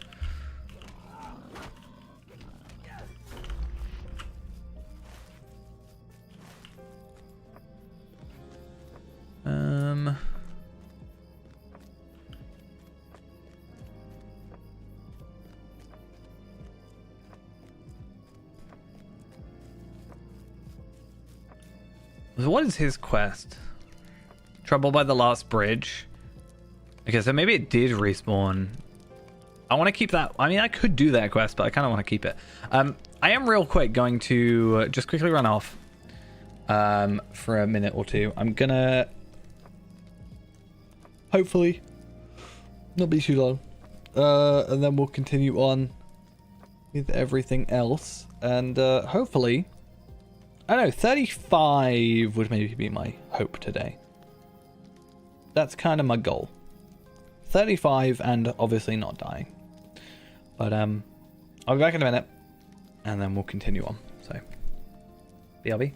So what is his quest? Trouble by the last bridge. Okay, so maybe it did respawn. I want to keep that. I mean, I could do that quest, but I kind of want to keep it. I am real quick going to just quickly run off for a minute or two. I'm gonna hopefully not be too long, and then we'll continue on with everything else, and hopefully, I don't know, 35 would maybe be my hope today. That's kind of my goal. 35 and obviously not dying. But I'll be back in a minute and then we'll continue on. So, BRB.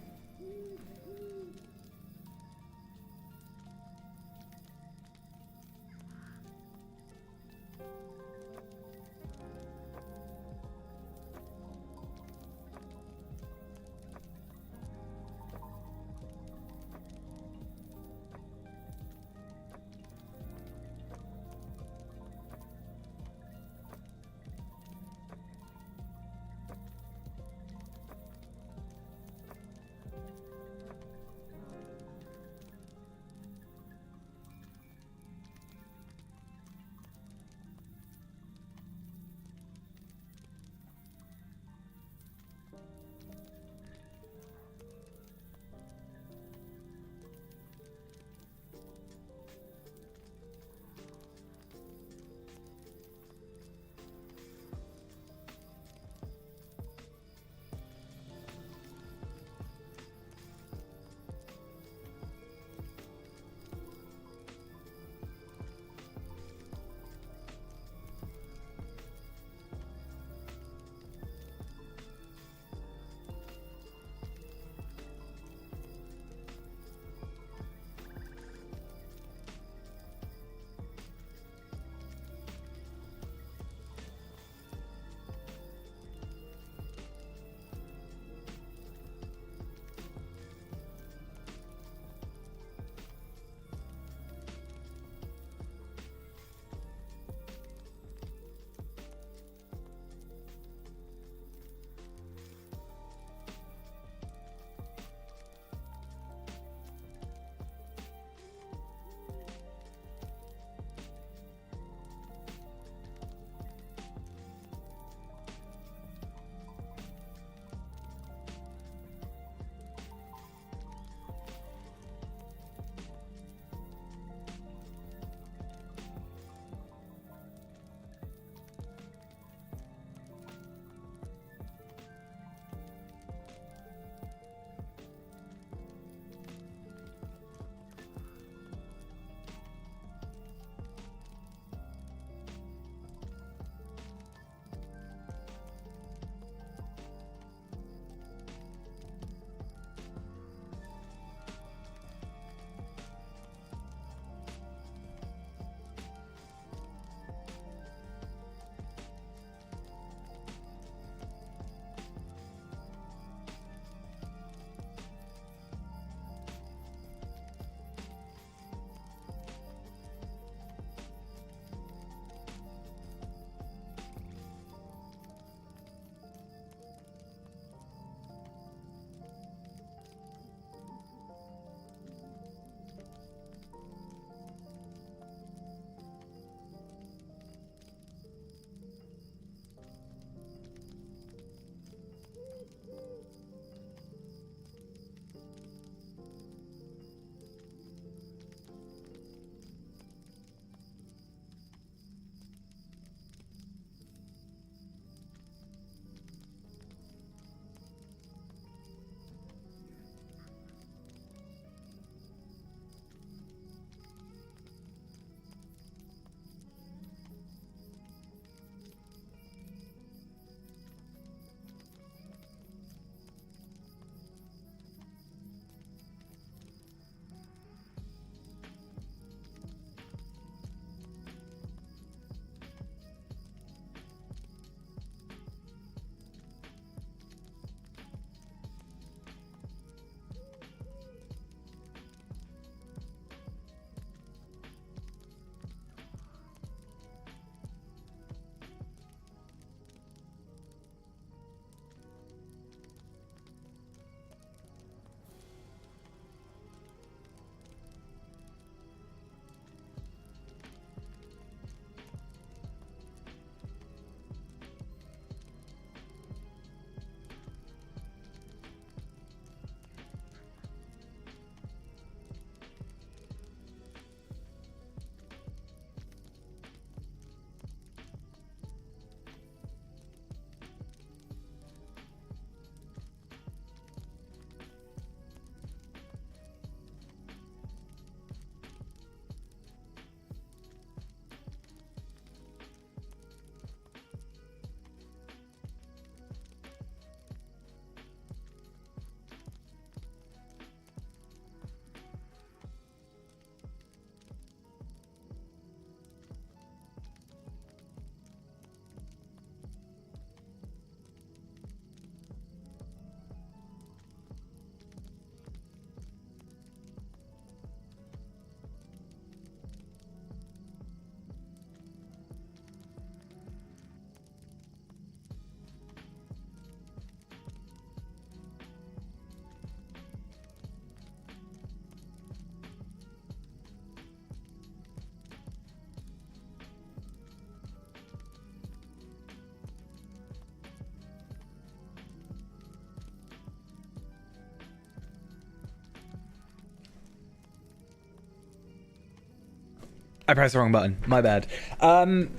I pressed the wrong button. My bad. I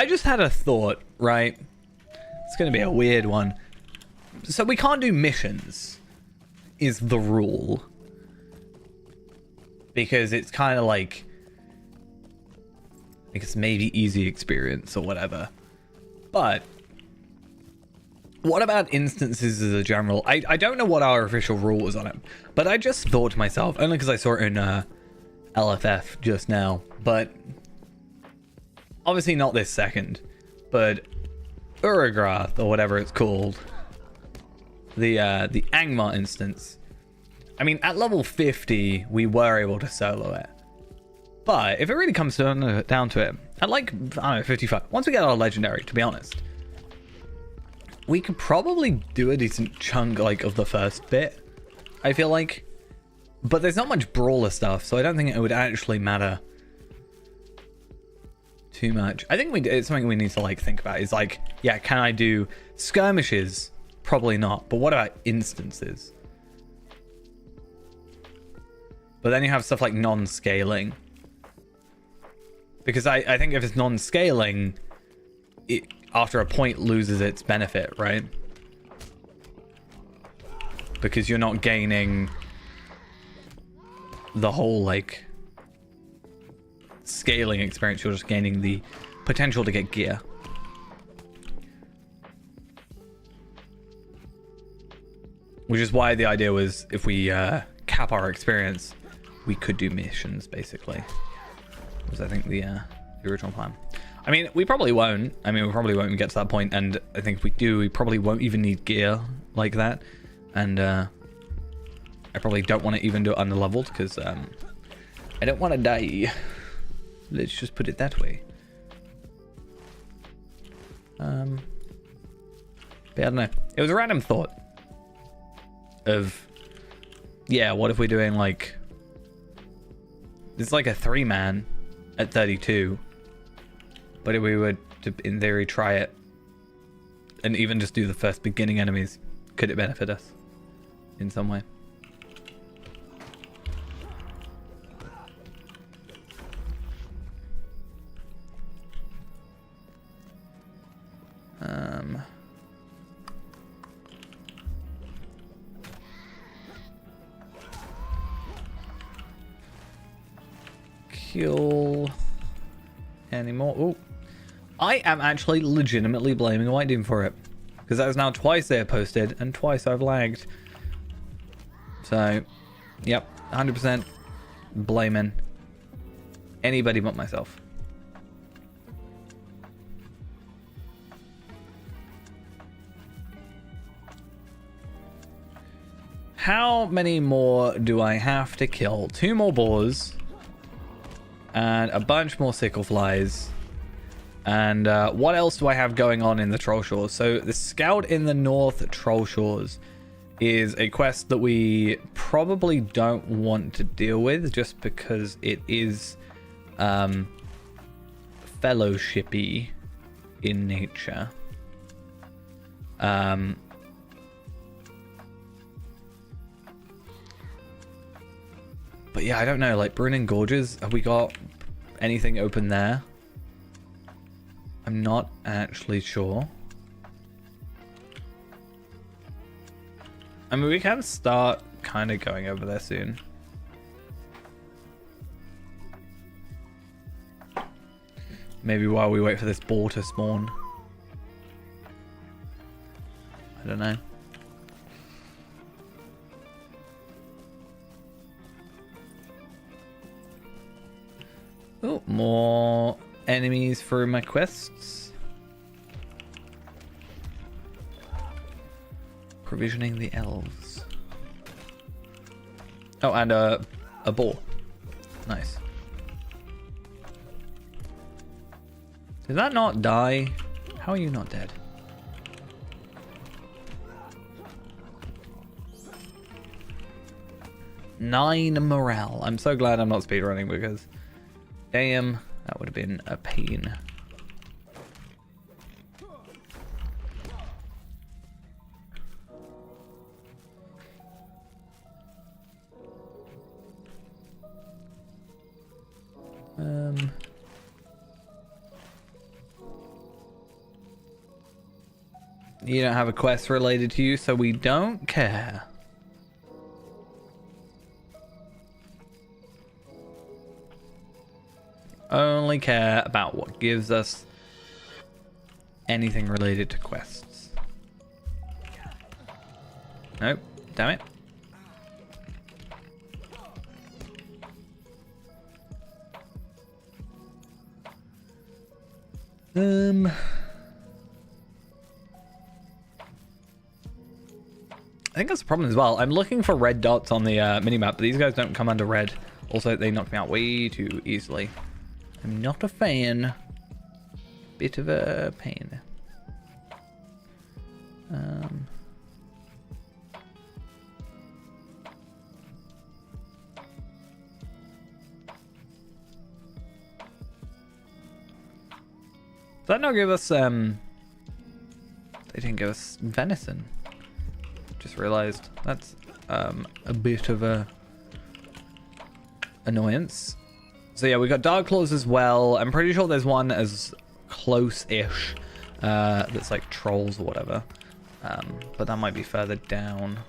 just had a thought, right? It's going to be a weird one. So we can't do missions, is the rule. Because it's kind of like... I guess maybe easy experience or whatever. But... what about instances as a general? I don't know what our official rule was on it. But I just thought to myself, only because I saw it in LFF just now. But... obviously not this second. But... Uragrath, or whatever it's called. The Angmar instance. I mean, at level 50, we were able to solo it. But if it really comes down to it, at like, I don't know, 55, once we get our legendary, to be honest, we could probably do a decent chunk, like, of the first bit, I feel like. But there's not much brawler stuff, so I don't think it would actually matter too much. I think it's something we need to, like, think about. Is like, yeah, can I do skirmishes? Probably not. But what about instances? But then you have stuff like non-scaling. Because I think if it's non-scaling, it after a point loses its benefit, right? Because you're not gaining the whole, like, scaling experience. You're just gaining the potential to get gear. Which is why the idea was, if we cap our experience, we could do missions, basically. Was, I think, the original plan. I mean, we probably won't. I mean, we probably won't get to that point, and I think if we do, we probably won't even need gear like that. And I probably don't want to even do it underleveled, because I don't want to die. Let's just put it that way. But I don't know. It was a random thought. Of, yeah, what if we're doing, like, it's like a 3-man at 32, but if we were to, in theory, try it and even just do the first beginning enemies, could it benefit us in some way? Kill anymore. Oh, I am actually legitimately blaming White Doom for it, because that is now twice they have posted and twice I've lagged. So, yep, 100% blaming anybody but myself. How many more do I have to kill? 2 more boars. And a bunch more sickle flies. And what else do I have going on in the Troll Shores? So the Scout in the North Troll Shores is a quest that we probably don't want to deal with, just because it is fellowshipy in nature. But yeah, I don't know, like Brunnen Gorges, have we got anything open there? I'm not actually sure. I mean, we can start kind of going over there soon. Maybe while we wait for this boar to spawn. I don't know. Oh, more enemies for my quests. Provisioning the elves. Oh, and a boar. Nice. Did that not die? How are you not dead? Nine morale. I'm so glad I'm not speedrunning, because damn, that would have been a pain. You don't have a quest related to you, so we don't care. Only care about what gives us anything related to quests. Nope, damn it. I think that's the problem as well. I'm looking for red dots on the minimap, but these guys don't come under red. Also, they knock me out way too easily. I'm not a fan. Bit of a pain. Does that not give us, they didn't give us venison. Just realized that's a bit of a annoyance. So yeah, we got Dark Claws as well. I'm pretty sure there's one as close-ish that's like trolls or whatever. But that might be further down.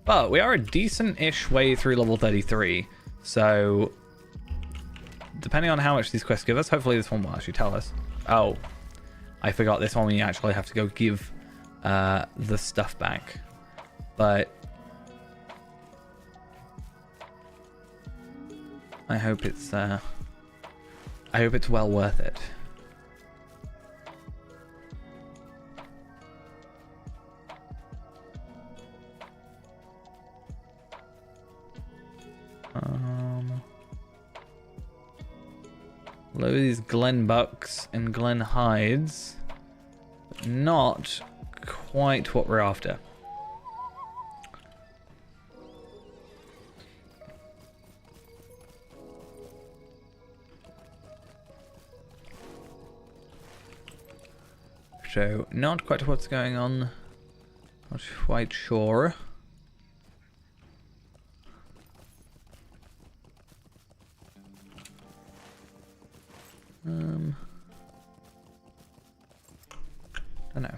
But we are a decent-ish way through level 33. So depending on how much these quests give us, hopefully this one will actually tell us. Oh, I forgot this one we actually have to go give the stuff back. But I hope it's well worth it. Load these Glen Bucks and Glen Hides. But not quite what we're after. So, not quite what's going on. Not quite sure. I don't know.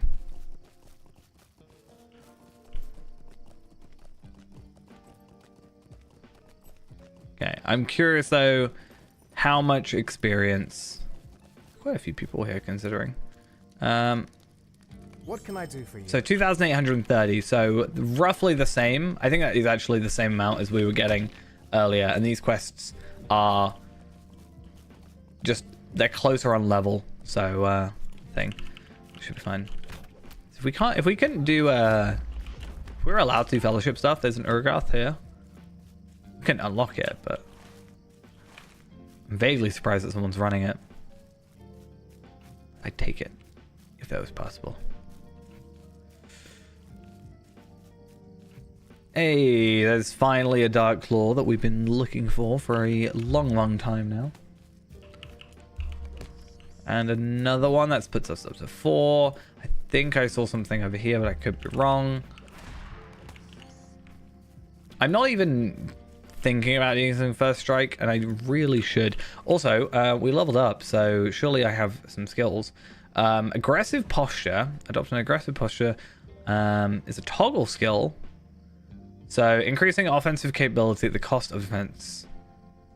Okay, I'm curious though, how much experience? Quite a few people here considering. What can I do for you? So 2,830, so roughly the same. I think that is actually the same amount as we were getting earlier, and these quests are just, they're closer on level, so thing should be fine. So if we couldn't do if we're allowed to do fellowship stuff, there's an Urgoth here. We couldn't unlock it, but I'm vaguely surprised that someone's running it. I'd take it if that was possible. Hey, there's finally a Dark Claw that we've been looking for a long time now. And another one that puts us up to 4. I think I saw something over here, but I could be wrong. I'm not even thinking about using First Strike, and I really should. Also, we leveled up, so surely I have some skills. Aggressive Posture. Adopt an Aggressive Posture is a toggle skill. So, increasing offensive capability at the cost of defense.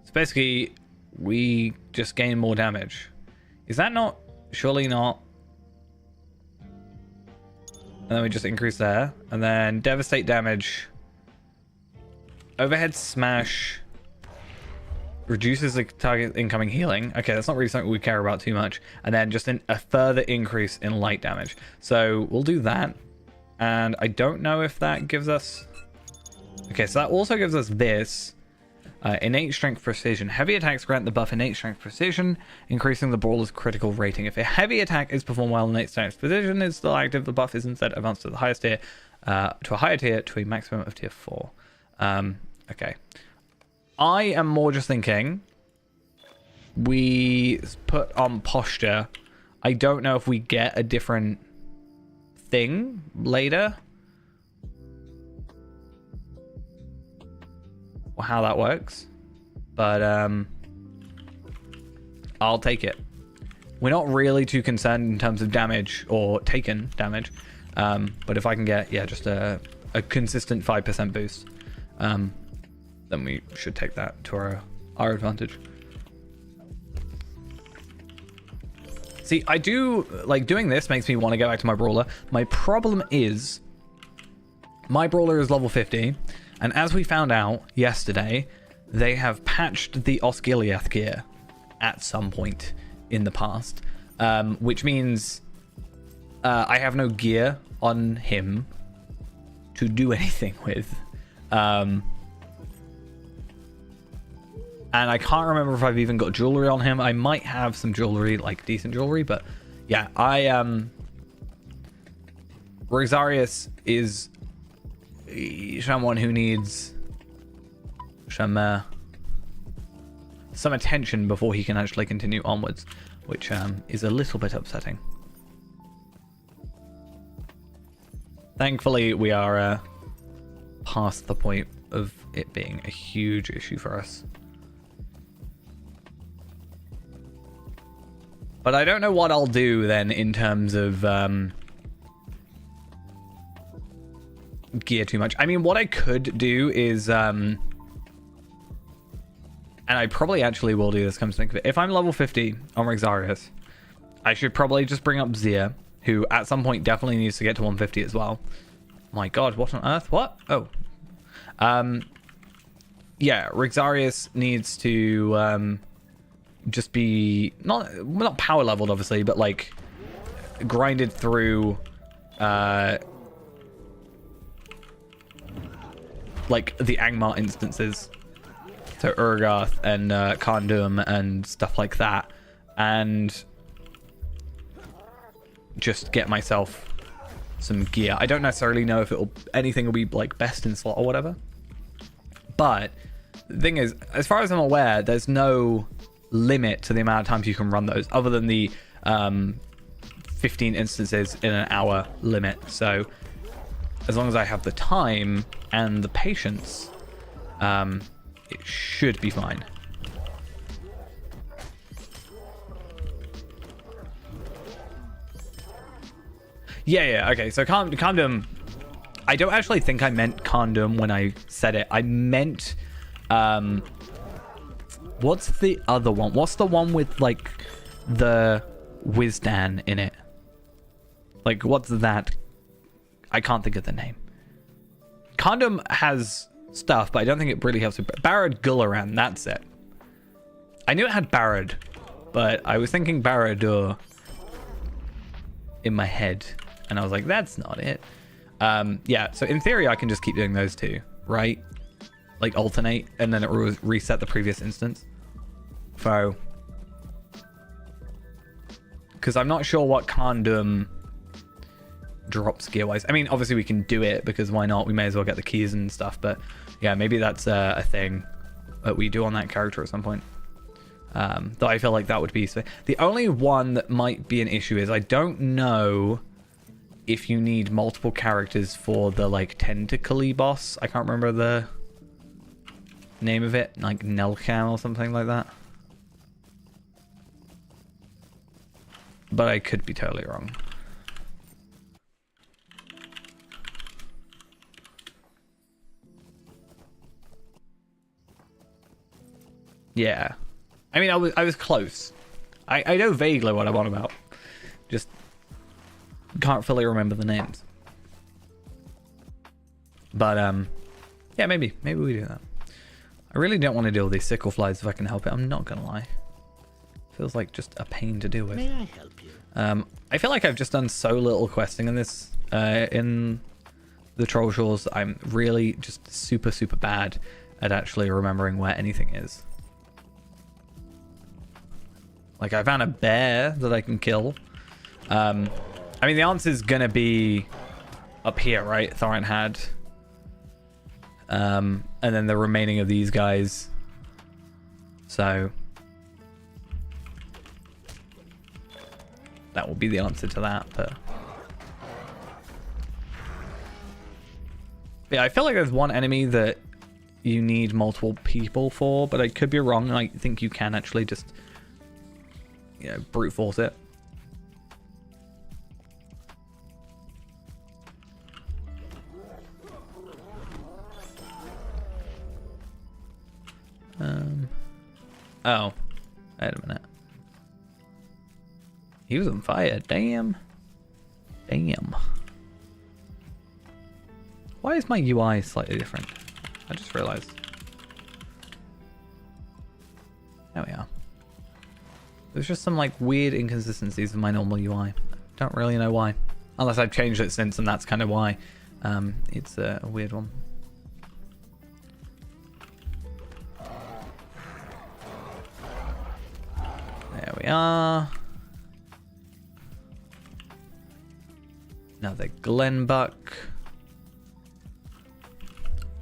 So basically, we just gain more damage. Is that not? Surely not. And then we just increase there. And then Devastate damage. Overhead Smash. Reduces the target incoming healing. Okay, that's not really something we care about too much. And then just a further increase in light damage. So we'll do that. And I don't know if that gives us... Okay, so that also gives us this. Innate Strength Precision. Heavy attacks grant the buff Innate Strength Precision, increasing the brawler's critical rating. If a heavy attack is performed while Innate Strength Precision is still active, the buff is instead advanced to the highest tier, to a higher tier, to a maximum of tier 4. Okay. I am more just thinking we put on Posture. I don't know if we get a different thing later. Or how that works. But I'll take it. we're not really too concerned in terms of damage or taken damage. But if I can get, yeah, just a consistent 5% boost, then we should take that to our advantage. See, I do, like, doing this makes me want to go back to my brawler. My problem is, my brawler is level 50, and as we found out yesterday, they have patched the Osgiliath gear at some point in the past, which means I have no gear on him to do anything with. And I can't remember if I've even got jewelry on him. I might have some jewelry, like decent jewelry, but yeah, Rexarius is someone who needs some attention before he can actually continue onwards, which is a little bit upsetting. Thankfully, we are past the point of it being a huge issue for us. But I don't know what I'll do then in terms of gear too much. I mean, what I could do is, and I probably actually will do this, come to think of it. If I'm level 50 on Rexarius, I should probably just bring up Zia, who at some point definitely needs to get to 150 as well. My god, what on earth? What? Oh. Yeah, Rexarius needs to just be not power leveled, obviously, but like grinded through like the Angmar instances, so Urgarth and Kandum and stuff like that, and just get myself some gear. I don't necessarily know if anything will be like best in slot or whatever, but the thing is, as far as I'm aware, there's no limit to the amount of times you can run those, other than the 15 instances in an hour limit. So as long as I have the time and the patience, it should be fine. Yeah, okay, so Kandum, I don't actually think I meant Kandum when I said it. I meant what's the other one? What's the one with like the Wizdan in it? Like, what's that? I can't think of the name. Kandum has stuff, but I don't think it really helps with Barad Gularan. That's it. I knew it had Barad, but I was thinking Baradur in my head, and I was like, that's not it. Yeah, so in theory, I can just keep doing those two, right? Like alternate, and then it will reset the previous instance. So, because I'm not sure what Kandum drops gear wise. I mean, obviously we can do it, because why not? We may as well get the keys and stuff. But yeah, maybe that's a thing that we do on that character at some point. Though I feel like that would be the only one that might be an issue is I don't know if you need multiple characters for the like tentacly boss. I can't remember the name of it, like Nelcam or something like that, but I could be totally wrong. Yeah, I mean, I was close. I know vaguely what I'm on about, just can't fully remember the names. But yeah, maybe we do that. I really don't want to deal with these sickle flies if I can help it. I'm not gonna lie. Feels like just a pain to deal with. May I help you? I feel like I've just done so little questing in this, in the Troll Shores. I'm really just super bad at actually remembering where anything is. Like, I found a bear that I can kill. I mean, the answer's gonna be up here, right? Thorin had. And then the remaining of these guys. So that will be the answer to that. But yeah, I feel like there's one enemy that you need multiple people for, but I could be wrong. I think you can actually just you know, brute force it. Oh, wait a minute. He was on fire. Damn. Damn. Why is my UI slightly different? I just realized. There we are. There's just some like weird inconsistencies in my normal UI. Don't really know why. Unless I've changed it since, and that's kind of why. It's a weird one. There we are. Another Glenbuck.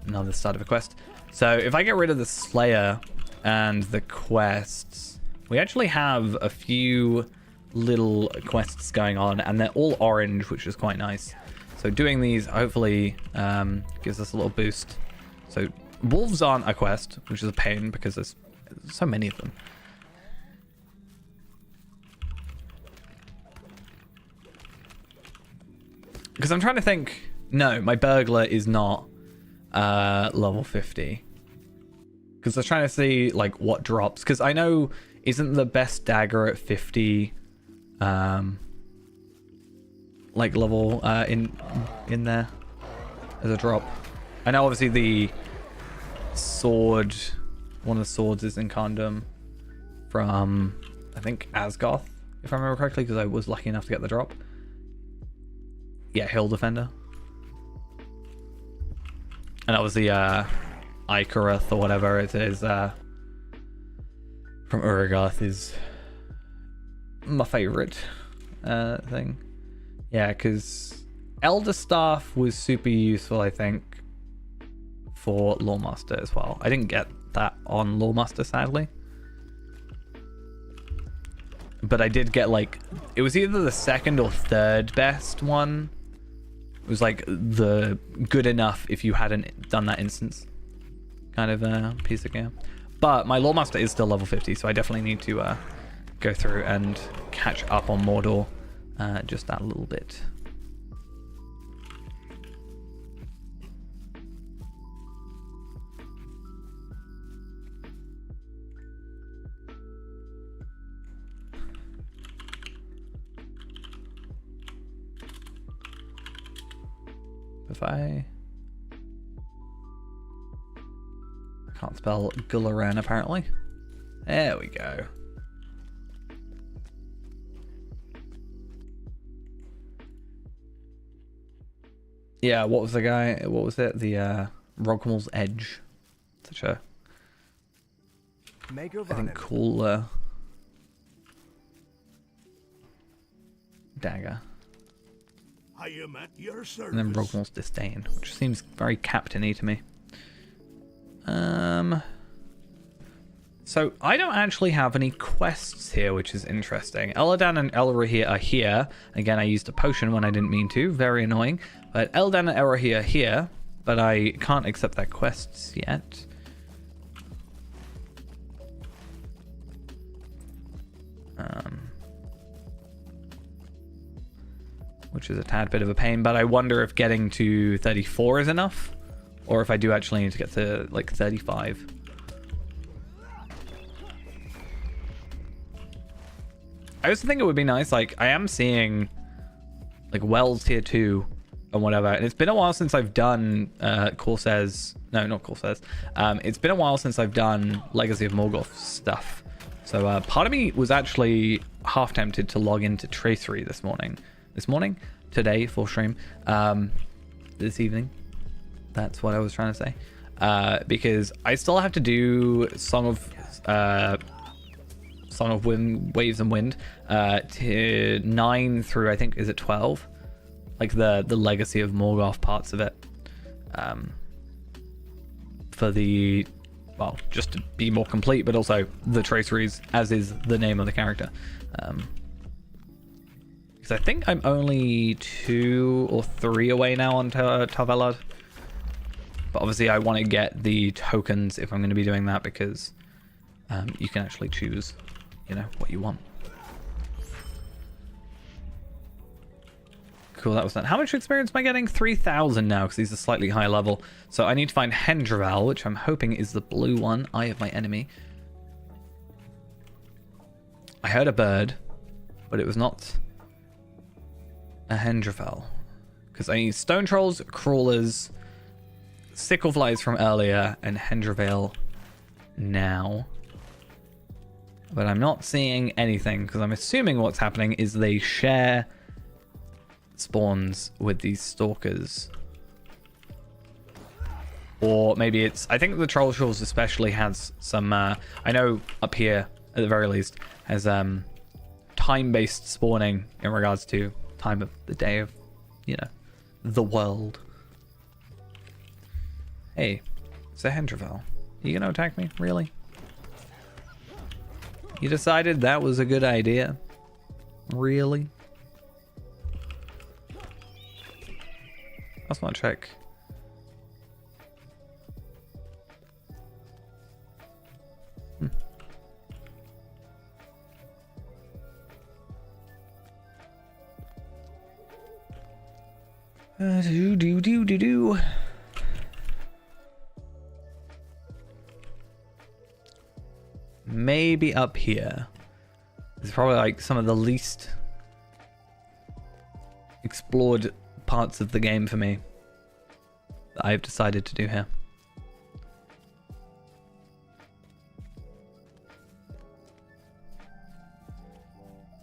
Another start of a quest. So if I get rid of the Slayer and the quests, we actually have a few little quests going on, and they're all orange, which is quite nice. So doing these hopefully gives us a little boost. So wolves aren't a quest, which is a pain because there's so many of them. Because I'm trying to think. No, my burglar is not level 50. Because I was trying to see like what drops. Because I know isn't the best dagger at 50 like level in there as a drop. I know obviously the sword, one of the swords is in condom from I think Asgoth, if I remember correctly, because I was lucky enough to get the drop. Yeah, Hill Defender. And obviously Ikaruth or whatever it is from Urigarth is my favorite thing. Yeah, because Elder Staff was super useful, I think, for Lawmaster as well. I didn't get that on Lawmaster, sadly. But I did get, like, it was either the second or third best one. It was, like, the good enough if you hadn't done that instance kind of piece of game. But my Lawmaster is still level 50, so I definitely need to go through and catch up on Mordor just that little bit. If I can't spell Gularan apparently. There we go. Yeah, what was the guy? What was it? The Rogmal's Edge. Such a, I think, cool dagger. I am at your service. And then Rogmal's Disdain, which seems very captain-y to me. So I don't actually have any quests here, which is interesting. Eladan and Elrohir are here. Again, I used a potion when I didn't mean to. Very annoying. But Eladan and Elrohir are here, but I can't accept their quests yet. Which is a tad bit of a pain, but I wonder if getting to 34 is enough, or if I do actually need to get to like 35. I also think it would be nice, like I am seeing like Wells tier 2 and whatever, and it's been a while since I've done Corsairs, no, not Corsairs. It's been a while since I've done Legacy of Morgoth stuff. So part of me was actually half tempted to log into Tracery this morning, today for stream, this evening. That's what I was trying to say, because I still have to do Song of Wind, Waves and Wind, to 9 through, I think, is it 12? Like the Legacy of Morgoth parts of it, for the, well, just to be more complete, but also the traceries, as is the name of the character. Because I think I'm only 2 or 3 away now on Tarvelad. But obviously I want to get the tokens if I'm going to be doing that, because you can actually choose, you know, what you want. cool, that was done. How much experience am I getting? 3,000 now, because these are slightly higher level. So I need to find Hendraval, which I'm hoping is the blue one. Eye of my enemy. I heard a bird, but it was not a Hendraval. Because I need stone trolls, crawlers, sickleflies from earlier, and Hendraval now. But I'm not seeing anything, because I'm assuming what's happening is they share spawns with these stalkers. Or maybe it's... I think the troll trolls especially has some... I know up here, at the very least, has time-based spawning in regards to time of the day of, you know, the world. Hey, it's a Hendraval. You gonna attack me? Really? You decided that was a good idea? Really? I just want to check. Do. Maybe up here. It's probably like some of the least explored parts of the game for me that I've decided to do here.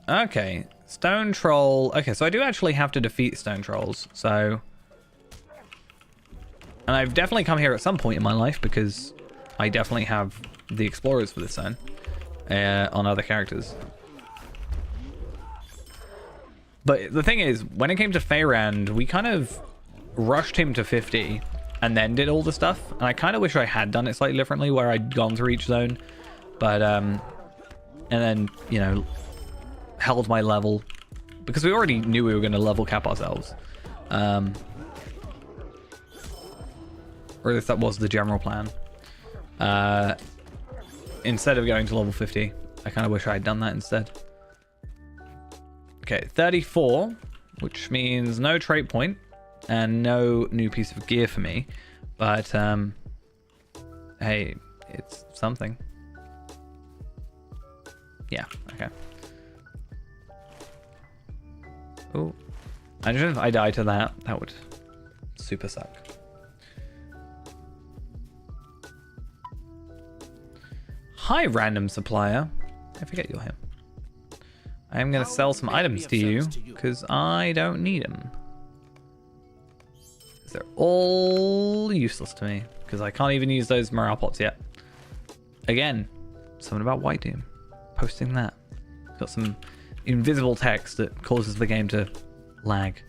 Okay, stone troll. Okay, so I do actually have to defeat stone trolls. So, and I've definitely come here at some point in my life because I definitely have the explorers for this zone on other characters. But the thing is, when it came to Feyrand, we kind of rushed him to 50 and then did all the stuff. And I kind of wish I had done it slightly differently, where I'd gone through each zone. But, and then, you know, held my level. Because we already knew we were going to level cap ourselves. Or at least that was the general plan. Instead of going to level 50, I kind of wish I had done that instead. Okay, 34, which means no trait point and no new piece of gear for me. But, hey, it's something. Yeah, okay. Oh, imagine if I die to that. That would super suck. Hi, random supplier. I forget you're him. I am going to sell some items to you because I don't need them. They're all useless to me because I can't even use those morale pots yet. Again, something about White Doom. Posting that. Got some invisible text that causes the game to lag.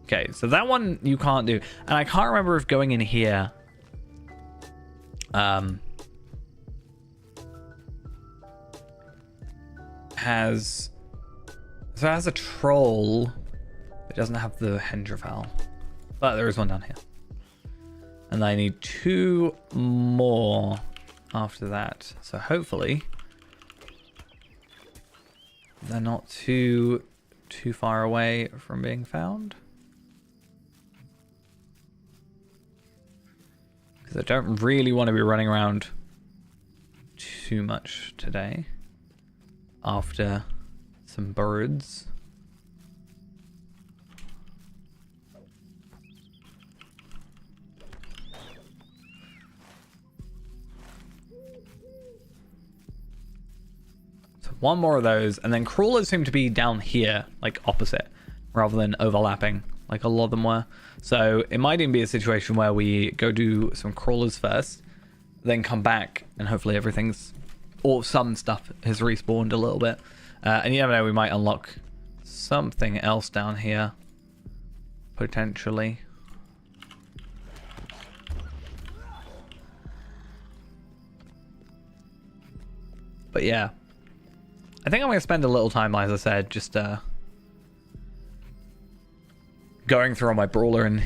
Okay, so that one you can't do. And I can't remember if going in here... has... So it has a troll. It doesn't have the Hendraval. But there is one down here. And I need 2 more after that. So hopefully... they're not too far away from being found. Because I don't really want to be running around too much today. After some birds. So one more of those, and then crawlers seem to be down here, like opposite, rather than overlapping, like a lot of them were. So it might even be a situation where we go do some crawlers first, then come back, and hopefully everything's, or some stuff has respawned a little bit. And you never know, we might unlock something else down here, potentially. But yeah, I think I'm going to spend a little time, as I said, just going through on my brawler and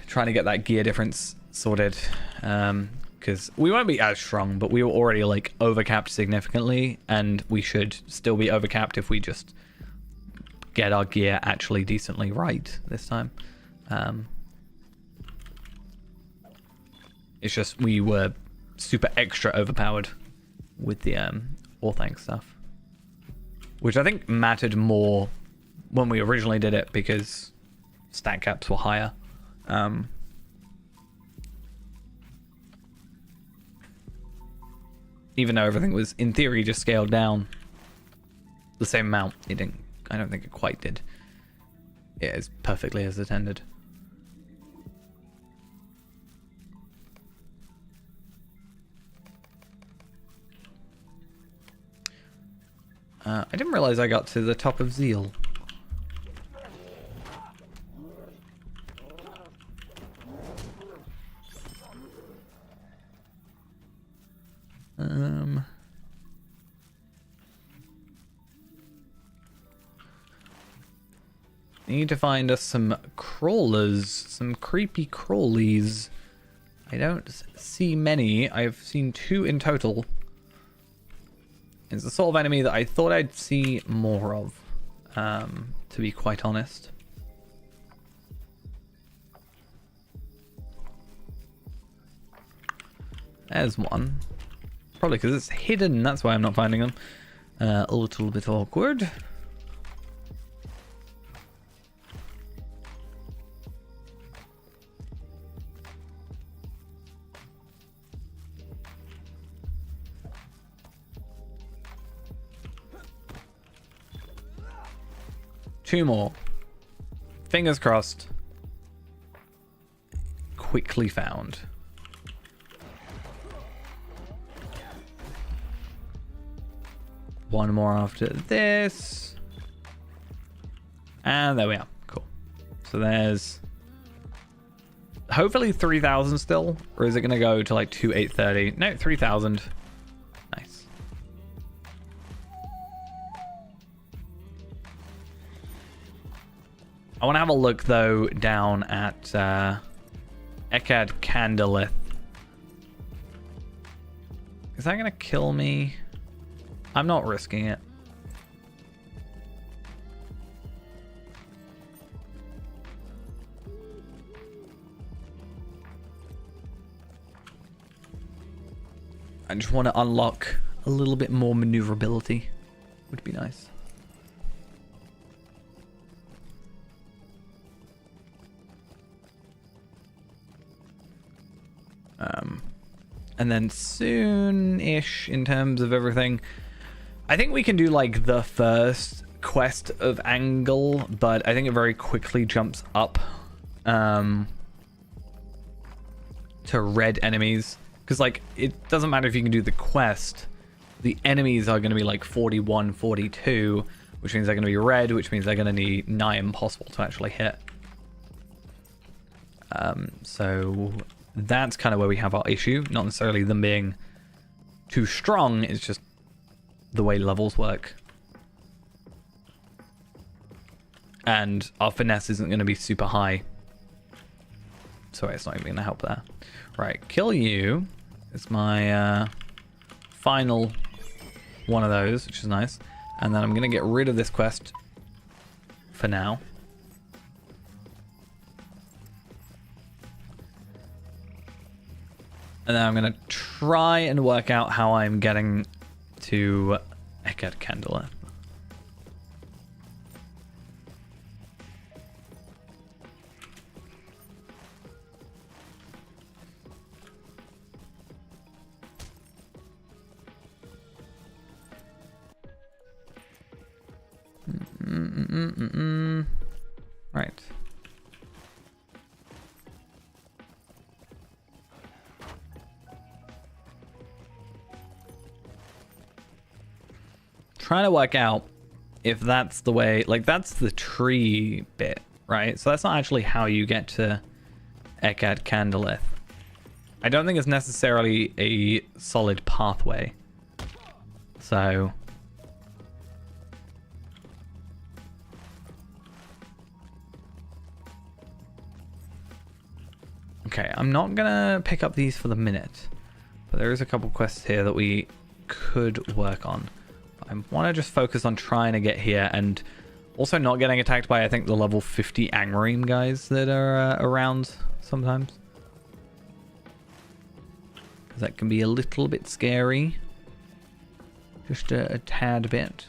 trying to get that gear difference sorted. Because because we won't be as strong, but we were already like overcapped significantly, and we should still be overcapped if we just get our gear actually decently right this time. It's just we were super extra overpowered with the Orthanc stuff, which I think mattered more when we originally did it because stat caps were higher. Even though everything was in theory just scaled down the same amount, it didn't. I don't think it quite did. It is perfectly as intended. I didn't realize I got to the top of Zeal. Need to find us some crawlers, some creepy crawlies. I don't see many. I've seen 2 in total. It's the sort of enemy that I thought I'd see more of, to be quite honest. There's one. Probably because it's hidden, that's why I'm not finding them. A little bit awkward. Two more. Fingers crossed. Quickly found. One more after this. And there we are. Cool. So there's hopefully 3,000 still. Or is it going to go to like 2,830? No, 3,000. Nice. I want to have a look though down at Ekad Candleth. Is that going to kill me? I'm not risking it. I just want to unlock a little bit more maneuverability. Would be nice. And then soon-ish in terms of everything, I think we can do like the first quest of Angle, but I think it very quickly jumps up to red enemies. Because like it doesn't matter if you can do the quest, the enemies are going to be like 41, 42, which means they're going to be red, which means they're going to be nigh impossible to actually hit. So that's kind of where we have our issue. Not necessarily them being too strong, it's just the way levels work. And our finesse isn't going to be super high. So it's not even going to help there. Right, kill you. It's my final one of those, which is nice. And then I'm going to get rid of this quest for now. And then I'm going to try and work out how I'm getting to Ekad Candleth. Right. Trying to work out if that's the way, like that's the tree bit, right? So that's not actually how you get to Ekad Candleth. I don't think it's necessarily a solid pathway. So okay, I'm not gonna pick up these for the minute. But there is a couple quests here that we could work on. I want to just focus on trying to get here and also not getting attacked by, I think, the level 50 Angmarine guys that are around sometimes. Because that can be a little bit scary. Just a tad bit.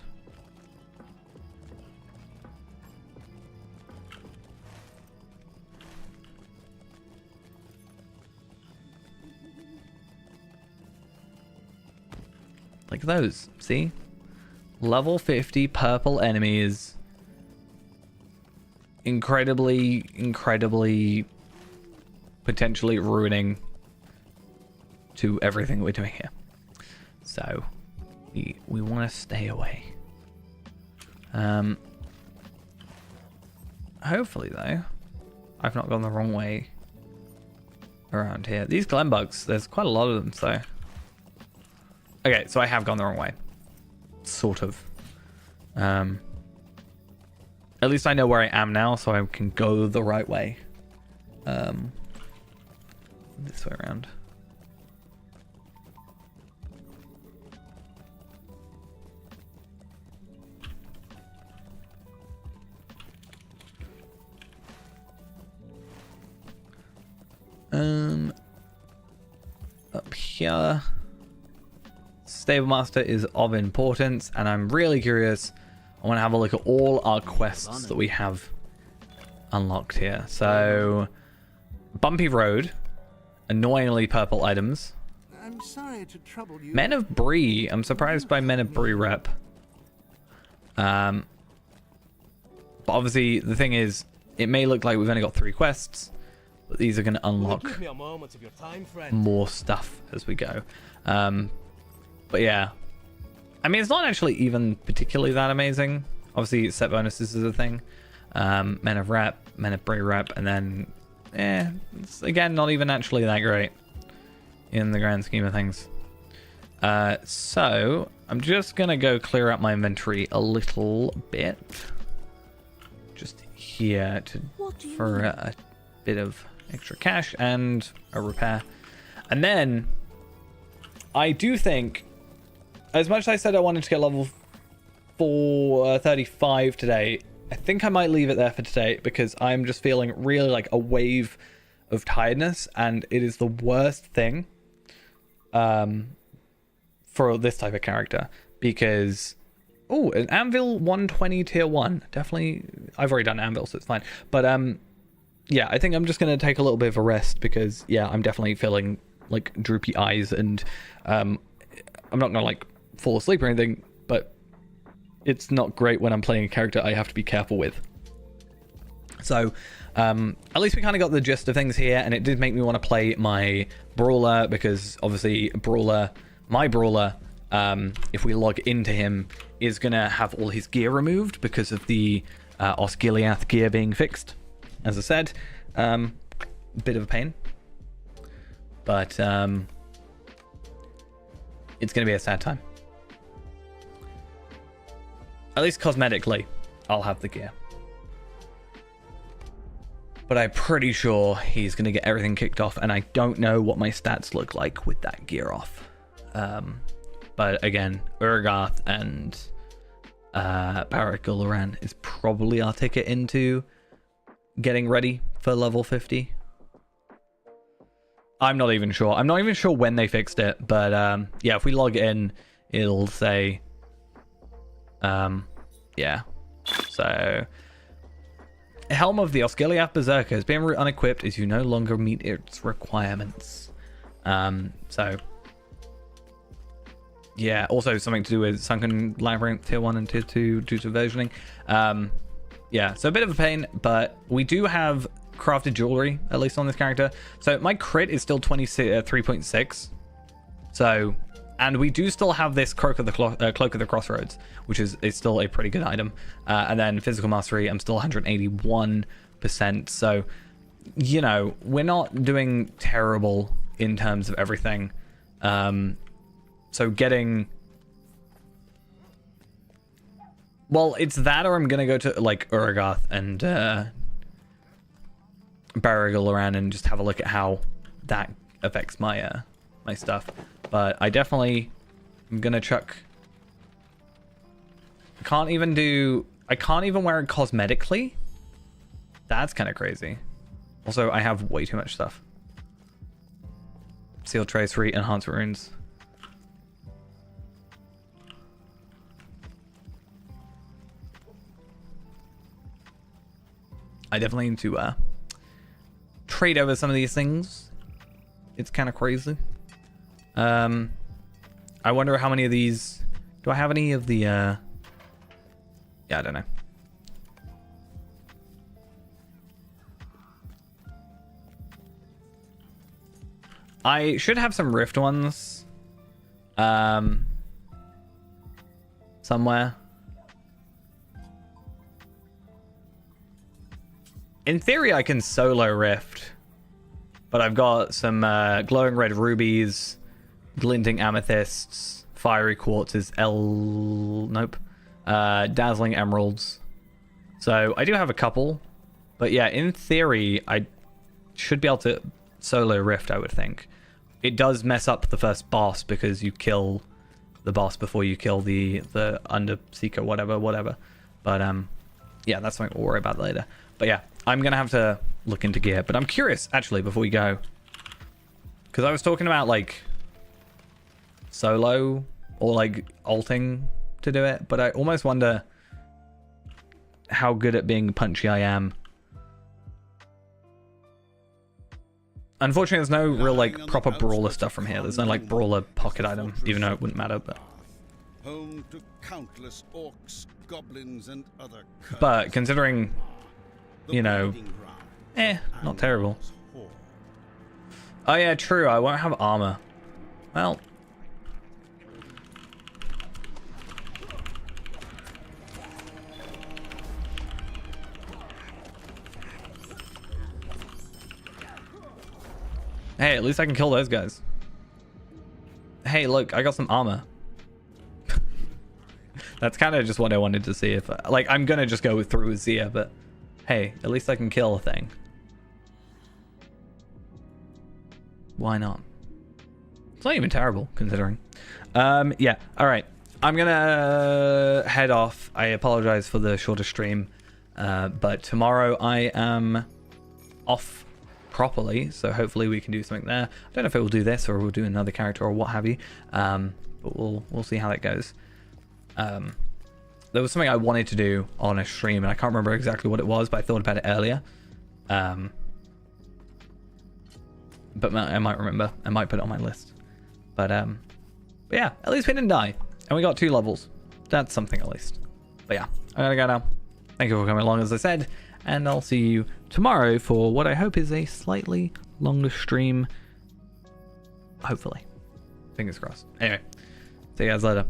Like those, see? Level 50 purple enemies. Incredibly potentially ruining to everything we're doing here. So we want to stay away. Hopefully though, I've not gone the wrong way around here. These Glen bugs, there's quite a lot of them, so. Okay, so I have gone the wrong way. Sort of. At least I know where I am now, so I can go the right way. This way around. Up here. Stable Master is of importance, and I'm really curious. I want to have a look at all our quests that we have unlocked here. So, Bumpy Road, annoyingly purple items. I'm sorry to trouble you. Men of Bree. I'm surprised by Men of Bree rep. But obviously, the thing is, it may look like we've only got 3 quests, but these are going to unlock Give me a moment of your time, friend. more stuff as we go. But yeah, I mean, it's not actually even particularly that amazing. Obviously, set bonuses is a thing. Men of Rep, Men of Bree Rep, and then, it's again not even actually that great in the grand scheme of things. So I'm just gonna go clear out my inventory a little bit, just here for a bit of extra cash and a repair, and then I do think, as much as I said I wanted to get level 35 today, I think I might leave it there for today because I'm just feeling really like a wave of tiredness, and it is the worst thing for this type of character because, oh, an Anvil 120 tier 1. Definitely, I've already done Anvil, so it's fine. But yeah, I think I'm just going to take a little bit of a rest because, yeah, I'm definitely feeling like droopy eyes, and I'm not gonna like fall asleep or anything, but it's not great when I'm playing a character I have to be careful with. So at least we kind of got the gist of things here, and it did make me want to play my brawler because obviously my brawler, if we log into him, is gonna have all his gear removed because of the Osgiliath gear being fixed. As I said, bit of a pain. But it's going to be a sad time. At least cosmetically, I'll have the gear. But I'm pretty sure he's going to get everything kicked off, and I don't know what my stats look like with that gear off. But again, Urgarth and Barrack-Gularan is probably our ticket into getting ready for level 50. I'm not even sure. I'm not even sure when they fixed it, but yeah, if we log in, it'll say, yeah. So, Helm of the Osgiliath Berserker has been unequipped as you no longer meet its requirements. So, yeah, also something to do with Sunken Labyrinth Tier 1 and Tier 2 due to versioning. Yeah, so a bit of a pain, but we do have crafted jewelry, at least on this character. So my crit is still 3.6. So, and we do still have this Cloak of the Crossroads, which is still a pretty good item. And then physical mastery, I'm still 181%. So, you know, we're not doing terrible in terms of everything. So getting, well, it's that, or I'm gonna go to like Urgarth and Barrack-Gularan and just have a look at how that affects my my stuff. But I definitely am gonna chuck. I can't even wear it cosmetically. That's kind of crazy. Also, I have way too much stuff. Seal trace, enhanced runes. I definitely need to trade over some of these things. It's kind of crazy. I wonder how many of these. Do I have any of the? Yeah, I don't know. I should have some rift ones. Somewhere. In theory, I can solo rift, but I've got some glowing red rubies, glinting amethysts, fiery quartzes, dazzling emeralds. So I do have a couple, but yeah, in theory, I should be able to solo rift, I would think. It does mess up the first boss because you kill the boss before you kill the underseeker, whatever. But yeah, that's something we'll worry about later. But yeah, I'm gonna have to look into gear. But I'm curious, actually, before we go, because I was talking about like solo or like ulting to do it, but I almost wonder how good at being punchy I am. Unfortunately, there's no real like proper brawler stuff from here. There's no like brawler pocket item, even though it wouldn't matter. But home to countless orcs, goblins, and other curses. But considering, you know, not terrible. Oh yeah, true. I won't have armor. Well. Hey, at least I can kill those guys. Hey, look, I got some armor. That's kind of just what I wanted to see. If like, I'm gonna just go through with Zia, but hey, at least I can kill a thing. Why not? It's not even terrible, considering. Yeah, all right. I'm gonna head off. I apologize for the shorter stream, but tomorrow I am off properly, so hopefully we can do something there. I don't know if it will do this or we'll do another character or what have you, but we'll see how that goes. There was something I wanted to do on a stream and I can't remember exactly what it was, but I thought about it earlier. But I might remember. I might put it on my list. But yeah, at least we didn't die and we got 2 levels. That's something at least. But yeah, I'm gonna go now. Thank you for coming along, as I said, and I'll see you tomorrow for what I hope is a slightly longer stream. Hopefully. Fingers crossed. Anyway, see you guys later.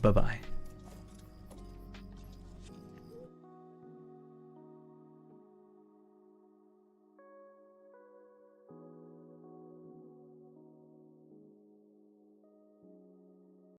Bye-bye.